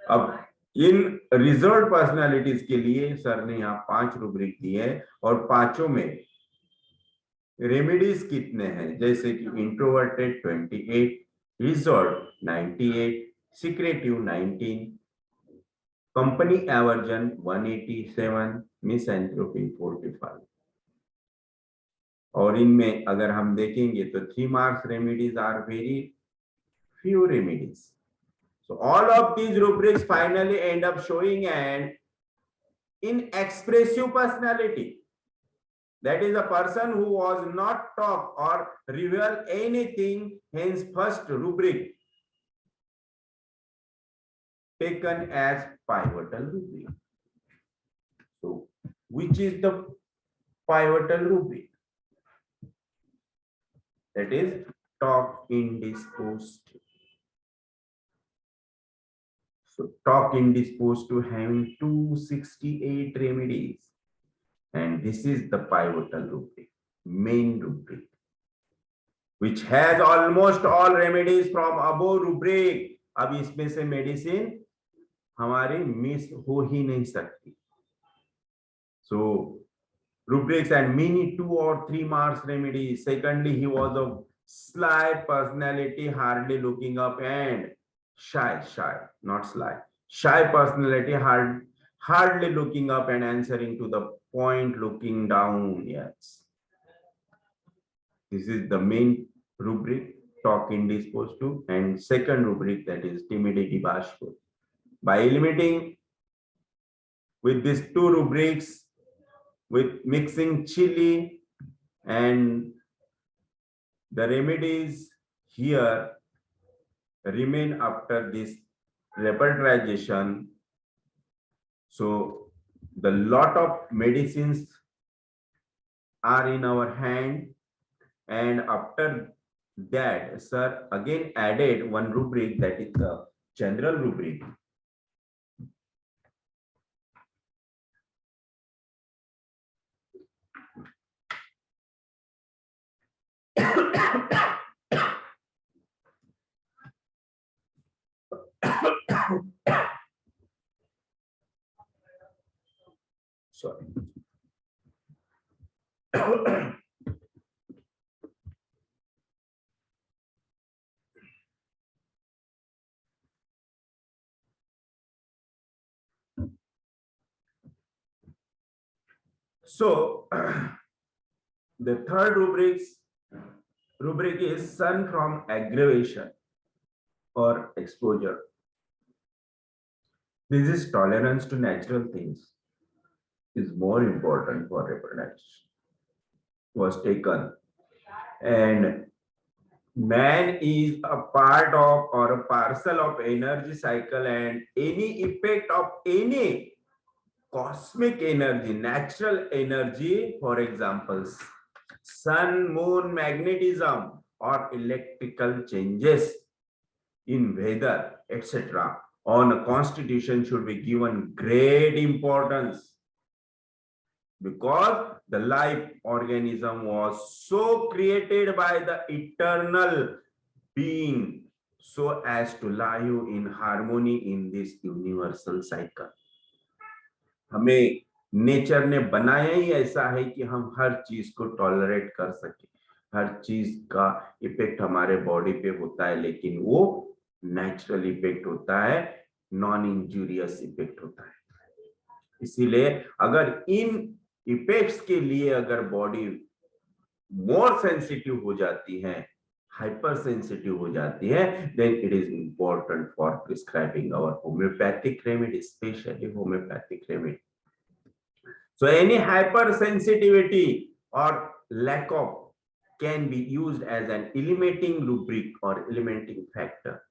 अब इन रिजर्व्ड पर्सनैलिटीज के लिए सर ने यहाँ 5 रूब्रिक दिए हैं, और 5 में रेमेडीज कितने हैं, जैसे कि introverted 28, reserved 98, secretive 19, company aversion 187, मिसएंथ्रोपी 45. और इनमें अगर हम देखेंगे तो 3 marks remedies are very few remedies. So all of these rubrics finally end up showing an inexpressive personality. That is a person who was not talk or reveal anything, hence first rubric taken as pivotal rubric. So which is the pivotal rubric? That is talk indisposed. So talk indisposed to having 268 remedies. And this is the pivotal rubric, main rubric, which has almost all remedies from above rubric. अब इसमें से medicine हमारी miss हो ही नहीं सकती. So rubrics and many 2 or 3 marks remedies. Secondly, he was a sly personality, hardly looking up, and shy, not sly. Shy personality, hardly looking up and answering to the point, looking down. Yes. This is the main rubric. talk indisposed to, and second rubric, that is timidity bashful. By eliminating with these two rubrics, with mixing chili and the remedies here remain after this repertorization. So the lot of medicines are in our hand, and after that sir again added one rubric, that is the general rubric. Sorry. So the third rubric is sun from aggravation or exposure. This is tolerance to natural things is more important for reproduction was taken, and man is a part of or a parcel of energy cycle, and any effect of any cosmic energy, natural energy, for example sun, moon, magnetism, or electrical changes in weather, etc., on a constitution should be given great importance, because the life organism was so created by the eternal being so as to live in harmony in this universal cycle. हमें nature ने बनाया ही ऐसा है कि हम हर चीज को tolerate कर सके, हर चीज का इफेक्ट हमारे बॉडी पे होता है, लेकिन वो नेचुरल इफेक्ट होता है, नॉन इंजूरियस इफेक्ट होता है। इसीलिए अगर इन इफेक्ट्स के लिए अगर बॉडी मोर सेंसिटिव हो जाती है, हाइपर सेंसिटिव हो जाती है, then it is important for prescribing our homeopathic remedy, especially homeopathic remedy. So any hypersensitivity or lack of can be used as an eliminating rubric or eliminating factor.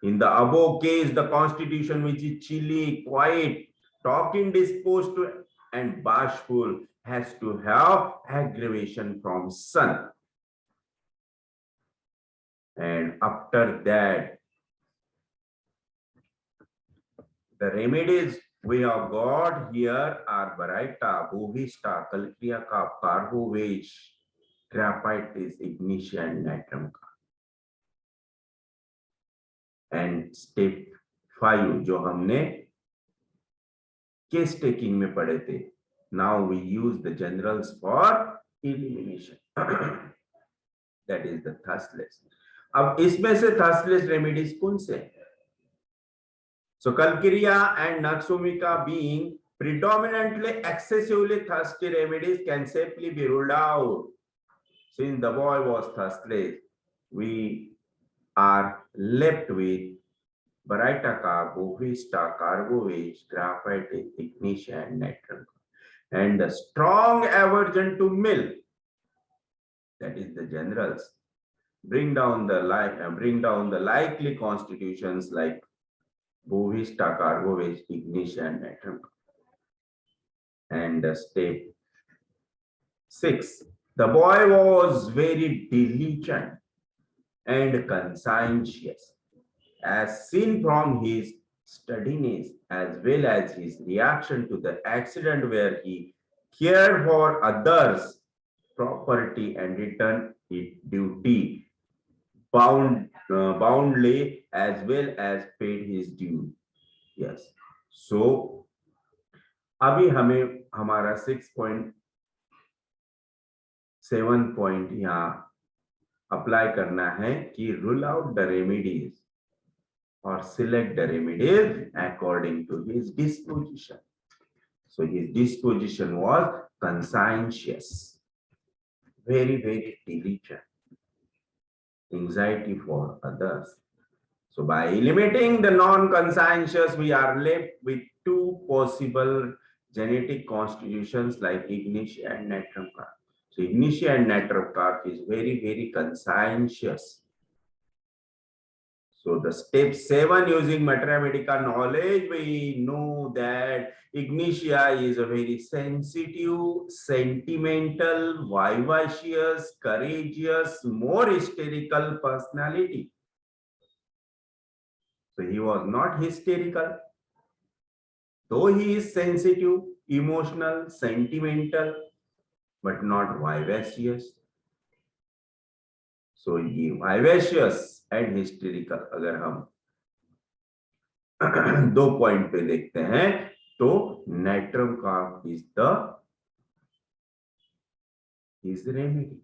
In the above case, the constitution which is chilly, quiet, talk indisposed to, and bashful has to have aggravation from sun. And after that, the remedies we have got here are Baraita, Bovista, Calcria, Carbovesh, Graphitis, Ignitia, and Natrum. And step 5 जो हमने case taking में पढ़े थे, now we use the generals for elimination. That is the thirstless. अब इसमें से thirstless remedies कौन से हैं? So Calcria and Naxomica being predominantly excessively thirsty remedies can safely be ruled out. Since the boy was thirstless, we are left with Barytica, Bovista, Carbovesh, Graphite, Ignitia, and Natrum. And the strong aversion to milk, that is the generals, bring down the likely constitutions like Bovista, Carbovesh, Ignitia, and Natrum. And step 6, the boy was very diligent and conscientious, as seen from his steadiness as well as his reaction to the accident, where he cared for others' property and returned it duty boundly, as well as paid his due. Yes. So अभी हमें हमारा 6.7 point यहाँ apply करना है कि rule out the remedies or select the remedies according to his disposition. So his disposition was conscientious, very, very diligent. anxiety for others. So by eliminating the non-conscientious, we are left with two possible genetic constitutions like Ignitia and Natrum Karp. So Ignitia and Natrum Karp is very, very conscientious. So the step 7, using mathematical knowledge, we know that Ignitia is a very sensitive, sentimental, vivacious, courageous, more hysterical personality. So he was not hysterical, though he is sensitive, emotional, sentimental, but not vivacious. So ये vivacious and hysterical अगर हम दो point पे देखते हैं तो Natrum Karp is the remedy.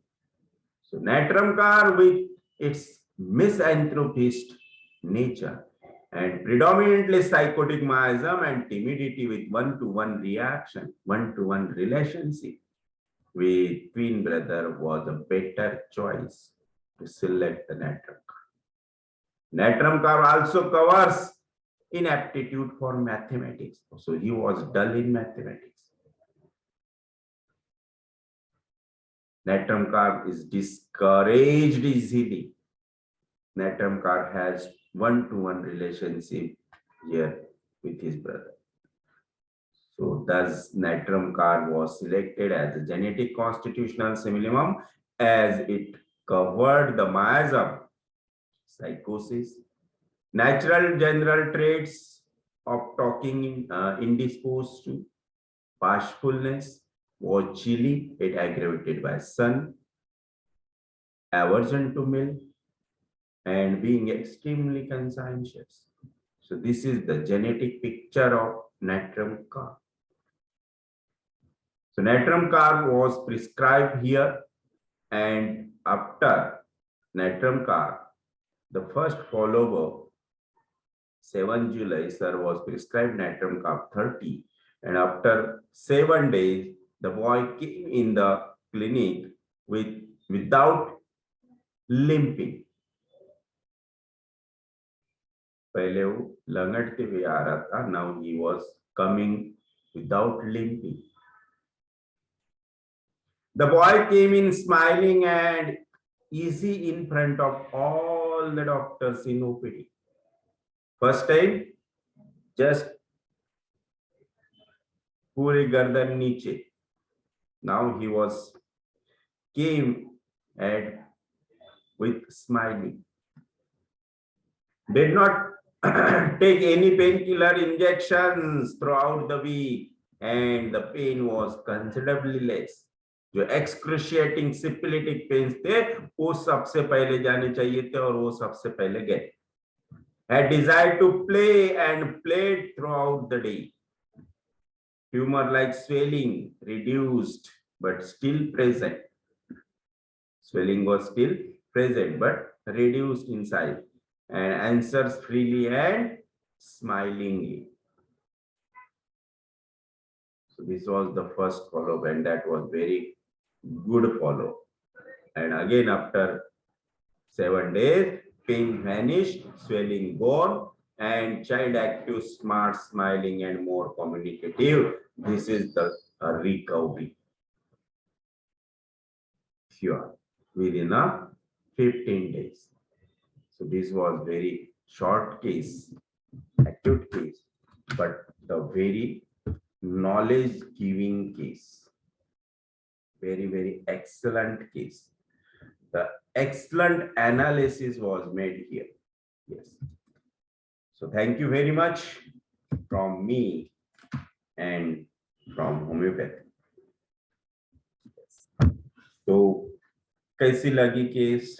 So Natrum Karp, with its misanthropist nature and predominantly psychotic miasm and timidity with one-to-one reaction, one-to-one relationship with twin brother, was a better choice to select the Natrum Karp. Natrum Karp also covers inaptitude for mathematics. So he was dull in mathematics. Natrum Karp is discouraged easily. Natrum Karp has one-to-one relationship here with his brother. So thus Natrum Karp was selected as a genetic constitutional simillimum as it covered the miasm, psychosis, natural general traits of talking indisposed to, bashfulness, was chilly, it aggravated by sun, aversion to milk, and being extremely conscientious. So this is the genetic picture of Natrum Karp. So Natrum Karp was prescribed here, and after Natrum Karp, the first follower, 7 July, sir, was prescribed Natrum Karp 30, and after 7 days, the boy came in the clinic without limping. पहले वो लंगड़ते हुए आ रहा था, now he was coming without limping. The boy came in smiling and easy in front of all the doctors in OPD. First time, just पूरे गर्दन नीचे. Now he came and with smiling. Did not take any painkiller injections throughout the week, and the pain was considerably less. जो excruciating syphilitic pains थे वो सबसे पहले जाने चाहिए थे और वो सबसे पहले गए. Had desired to play and played throughout the day. Tumor like swelling reduced but still present. Swelling was still present but reduced in size, and answers freely and smilingly. So this was the first follow-up, and that was very good follow. And again, after 7 days, pain vanished, swelling gone, and child active, smart, smiling, and more communicative. This is the recovery. Sure, within 15 days. So this was very short case, acute case, but the very knowledge giving case. Very, very excellent case. The excellent analysis was made here. Yes. So thank you very much from me and from homeopathy. तो कैसी लगी case?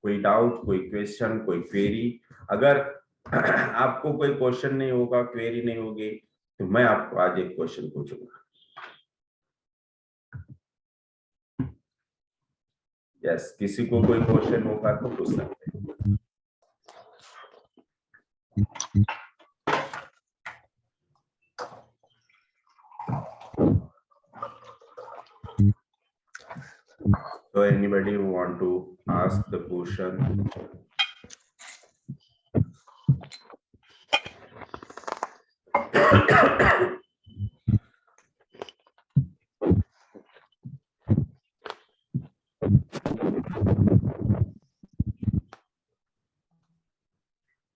कोई doubt, कोई question, कोई query? अगर आपको कोई question नहीं होगा, क्वेरी नहीं होगी, तो मैं आपको आज एक क्वेश्चन पूछूंगा. यस, किसी को कोई क्वेश्चन होगा तो पूछ सकते हैं. So anybody who want to ask the question?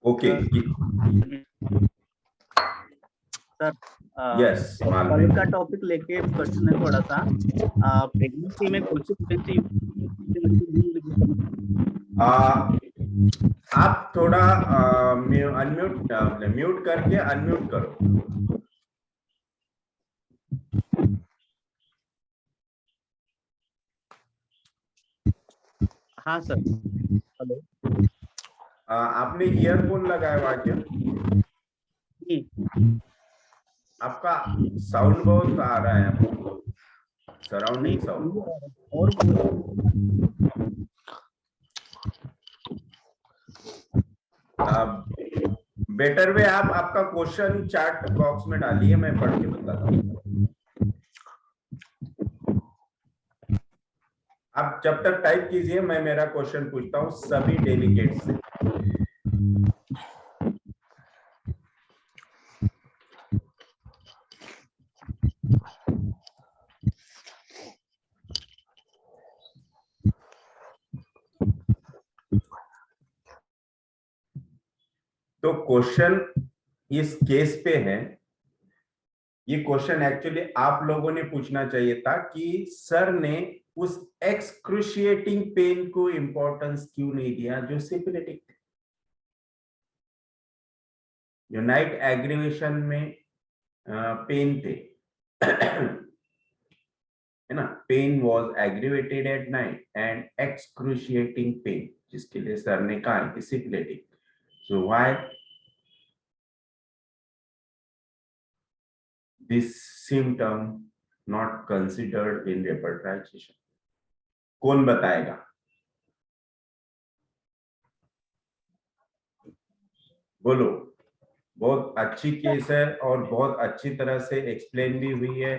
Okay. Sir Yes, कल Malvi. का टॉपिक लेके क्वेश्चन है थोड़ा सा, प्रेगनेंसी में कौन सी आप थोड़ा अनम्यूट म्यूट करके अनम्यूट करो. हाँ सर. हेलो. आपने ईयरफोन लगाया हुआ क्या? आपका साउंड बहुत आ रहा है, सराउंडिंग साउंड. और बेटर वे आप आपका क्वेश्चन चैट बॉक्स में डालिए, मैं पढ़ के बताता हूँ. आप जब तक टाइप कीजिए, मैं मेरा क्वेश्चन पूछता हूँ सभी डेलीगेट से. तो क्वेश्चन इस केस पे है. ये क्वेश्चन एक्चुअली आप लोगों ने पूछना चाहिए था कि सर ने उस एक्सक्रूशिएटिंग पेन को इंपॉर्टेंस क्यों नहीं दिया जो सिफिलिटिक थे. जो नाइट एग्रीवेशन में पेन थे, है ना. Pain was aggravated at night and excruciating pain, जिसके लिए सर ने कहा कि syphilitic. So why this symptom not considered in repatriation? कौन बताएगा? बोलो. बहुत अच्छी केस है और बहुत अच्छी तरह से एक्सप्लेन भी हुई है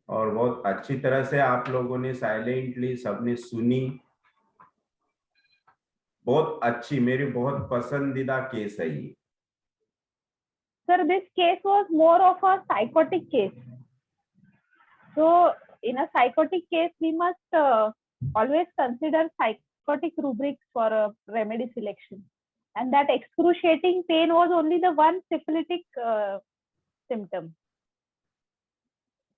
और बहुत अच्छी तरह से आप लोगों ने साइलेंटली सबने सुनी. बहुत अच्छी, मेरी बहुत पसंदीदा केस है ये. Sir, this case was more of a psychotic case. So, in a psychotic case, we must always consider psychotic rubrics for remedy selection. And that excruciating pain was only the one syphilitic symptom.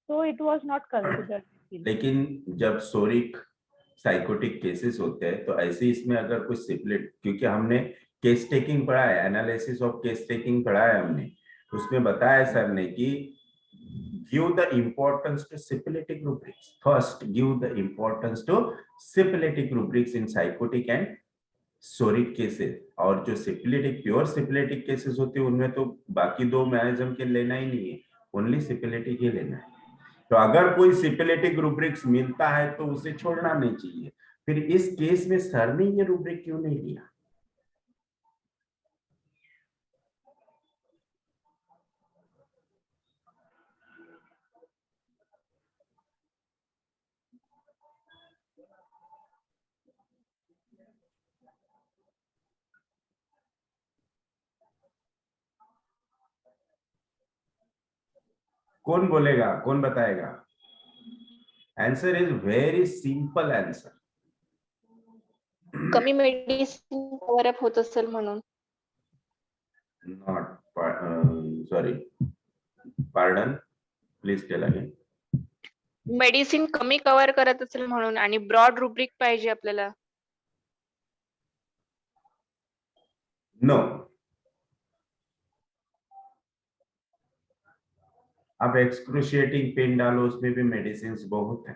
So, it was not considered. लेकिन जब सोरिक psychotic cases होते हैं तो ऐसे इसमें अगर कुछ सिफिलिट, क्योंकि हमने केस टेकिंग पढ़ा है, एनालिसिस ऑफ केस टेकिंग पढ़ा है हमने, उसमें बताया सर ने कि give the importance to syphilitic rubrics. First, give the importance to syphilitic rubrics in psychotic and soric cases. और जो syphilitic प्योर syphilitic cases होते हैं उनमें तो बाकी दो मैकेनिज्म के लेना ही नहीं है, ओनली syphilitic ही लेना है. तो अगर कोई syphilitic rubrics मिलता है तो उसे छोड़ना नहीं चाहिए. फिर इस केस में सर ने ये rubric क्यों नहीं दिया? कौन बोलेगा, कौन बताएगा? Answer is very simple answer. कमी मेडिसिन कव्हर अप होत असेल म्हणून. Not sorry, pardon, please tell again. Medicine कमी कव्हर करत असेल म्हणून आणि ब्रॉड रुब्रिक पाहिजे आपल्याला. No. आप एक्सक्रूशिएटिंग पेन डालो, उसमें भी मेडिसिन बहुत है.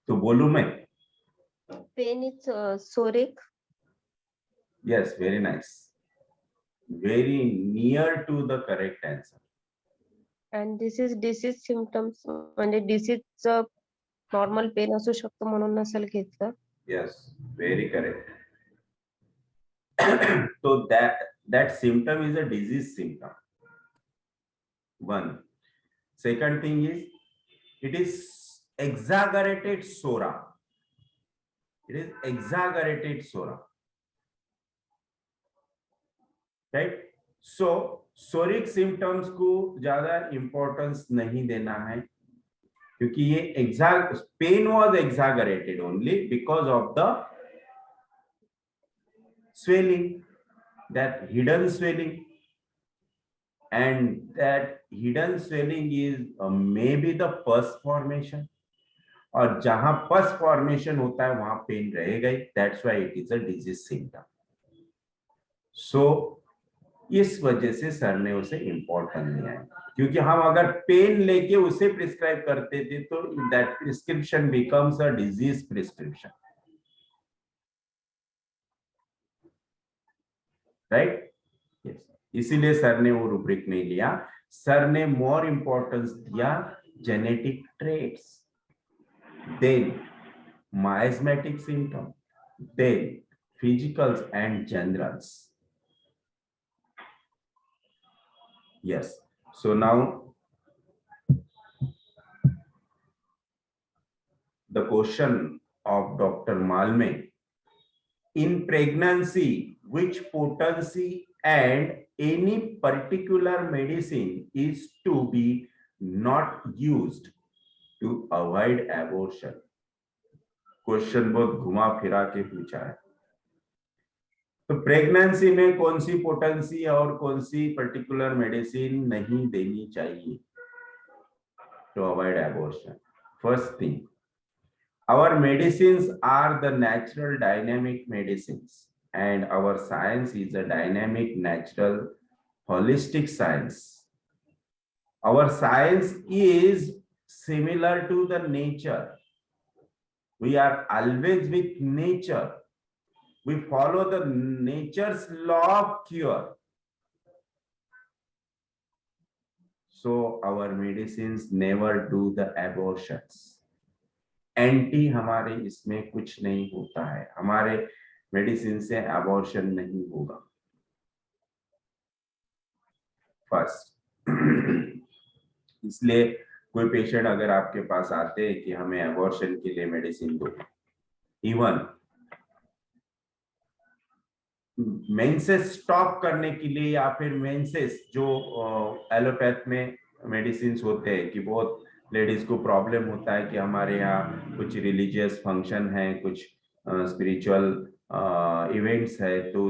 तो बोलूं मैं? Pain is soric. Yes, very nice. Very near to the correct answer. And this is disease symptoms. म्हणजे disease normal pain असू शकतो म्हणून नसेल घेतलं. Yes, very correct. So that symptom is a disease symptom. One. Second thing is, it is exaggerated sora. It is exaggerated sora. Right? So psoric symptoms को ज्यादा importance नहीं देना है, क्योंकि ये pain was exaggerated only because of the swelling, that hidden swelling, and that hidden swelling is maybe the pus formation, और जहां pus formation होता है वहां पेन रहेगा ही. That's why it is a disease symptom. So इस वजह से sir ने उसे इंपॉर्टेंट लिया है, क्योंकि हम अगर पेन लेके उसे प्रिस्क्राइब करते थे तो that prescription becomes a disease prescription. Right? Yes, इसीलिए सर ने वो रूब्रिक नहीं लिया. सर ने मोर इंपॉर्टेंस दिया genetic traits, then miasmatic symptom, then physicals and generals. Yes. So now the question of Dr. Malme: in pregnancy, which potency and any particular medicine is to be not used to avoid abortion? Question बहुत घुमा फिरा के पूछा है. तो pregnancy में कौन सी potency और कौन सी पर्टिकुलर मेडिसिन नहीं देनी चाहिए to avoid abortion? First thing, our medicines are the natural dynamic medicines and our science is a dynamic natural holistic science. Our science is similar to the nature. We are always with nature. We follow the nature's law of cure. So our medicines never do the abortions. Anti हमारे इसमें कुछ नहीं होता है. हमारे medicine से abortion नहीं होगा. फर्स्ट, इसलिए कोई पेशेंट अगर आपके पास आते हैं कि हमें एबॉर्शन के लिए मेडिसिन दो, इवन मेंसेस स्टॉप करने के लिए, या फिर मेंसेस जो एलोपैथ में मेडिसिन होते हैं कि बहुत लेडीज को प्रॉब्लम होता है कि हमारे यहाँ कुछ रिलीजियस फंक्शन है, कुछ स्पिरिचुअल इवेंट्स है, तो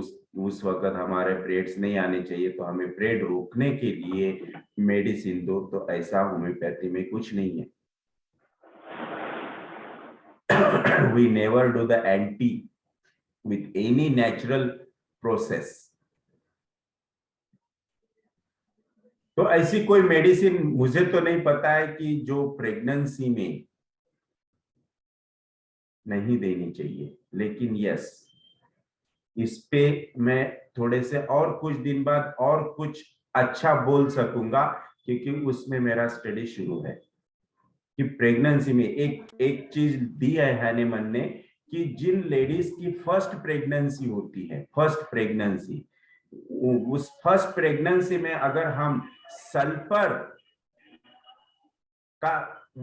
उस वक्त हमारे पीरियड्स नहीं आने चाहिए, तो हमें पीरियड रोकने के लिए मेडिसिन दो. तो ऐसा होम्योपैथी में कुछ नहीं है. We never do the anti with any natural process. तो ऐसी कोई मेडिसिन मुझे तो नहीं पता है कि जो प्रेगनेंसी में नहीं देनी चाहिए. लेकिन यस, इस पे मैं थोड़े से और कुछ दिन बाद और कुछ अच्छा बोल सकूंगा, क्योंकि उसमें मेरा स्टडी शुरू है कि प्रेगनेंसी में एक चीज दी है हैनेमन ने कि जिन लेडीज की फर्स्ट प्रेगनेंसी होती है, फर्स्ट प्रेगनेंसी, उस फर्स्ट प्रेगनेंसी में अगर हम सल्फर का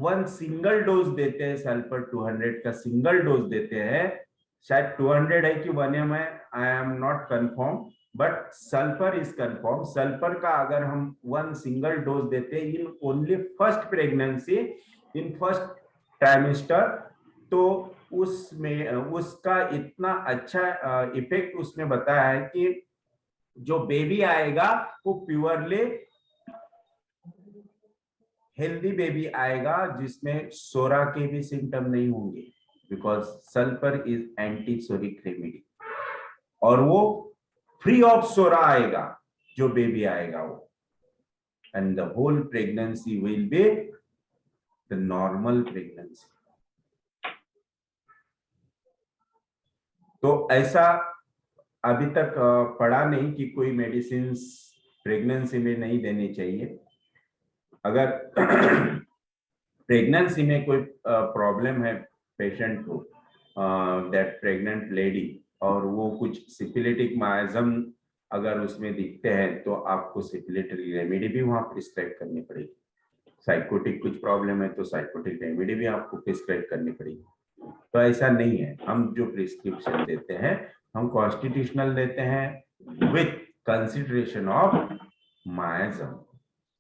1 सिंगल डोज देते हैं, सल्फर 200 का सिंगल डोज देते हैं, शायद 200 है कि 1 ml है, I am not confirm, but sulphur is confirm. Sulphur का अगर हम 1 सिंगल डोज देते हैं in only first pregnancy, in first trimester, तो उसमें उसका इतना अच्छा इफेक्ट उसमें बताया है कि जो बेबी आएगा वो प्योरली हेल्दी बेबी आएगा, जिसमें सोरा के भी सिम्टम नहीं होंगे, because sulphur is anti सोरिक remedy. और वो फ्री ऑफ सोरा आएगा जो बेबी आएगा वो, and the whole pregnancy will be the normal pregnancy. तो ऐसा अभी तक पढ़ा नहीं कि कोई मेडिसिन प्रेगनेंसी में नहीं देनी चाहिए. अगर प्रेगनेंसी में कोई प्रॉब्लम है पेशेंट को, दैट प्रेग्नेंट लेडी, और वो कुछ सिफिलिटिक माइजम अगर उसमें दिखते हैं तो आपको सिफिलिटरी रेमेडी भी वहां प्रिस्क्राइब करनी पड़ेगी। साइकोटिक कुछ प्रॉब्लम है तो साइकोटिक रेमेडी भी आपको प्रिस्क्राइब करनी पड़ेगी। तो ऐसा नहीं है, हम जो प्रिस्क्रिप्शन देते हैं हम कॉन्स्टिट्यूशनल देते हैं with consideration of miasm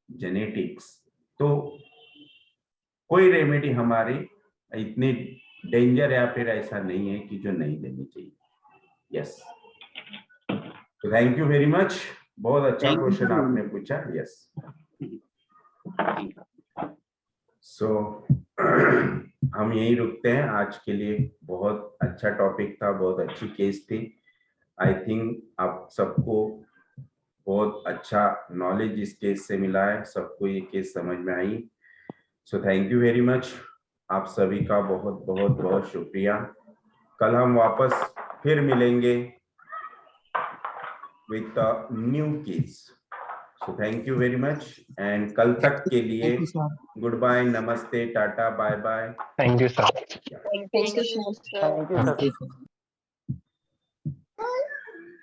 genetics. तो कोई रेमेडी हमारी इतनी डेंजर या फिर ऐसा नहीं है कि जो नहीं देनी चाहिए। यस, तो थैंक यू वेरी मच, बहुत अच्छा Thank you, क्वेश्चन sir. आपने पूछा। यस, सो हम यही रुकते हैं आज के लिए। बहुत अच्छा टॉपिक था, बहुत अच्छी केस थी। आई थिंक आप सबको बहुत अच्छा नॉलेज इस केस से मिला है, सबको ये केस समझ में आई। So thank you very much, आप सभी का बहुत बहुत बहुत शुक्रिया। कल हम वापस फिर मिलेंगे with a new case. So thank you very much and कल तक के लिए गुड बाय, नमस्ते, tata, bye bye. Thank you, sir. Thank you, sir. Thank you, sir.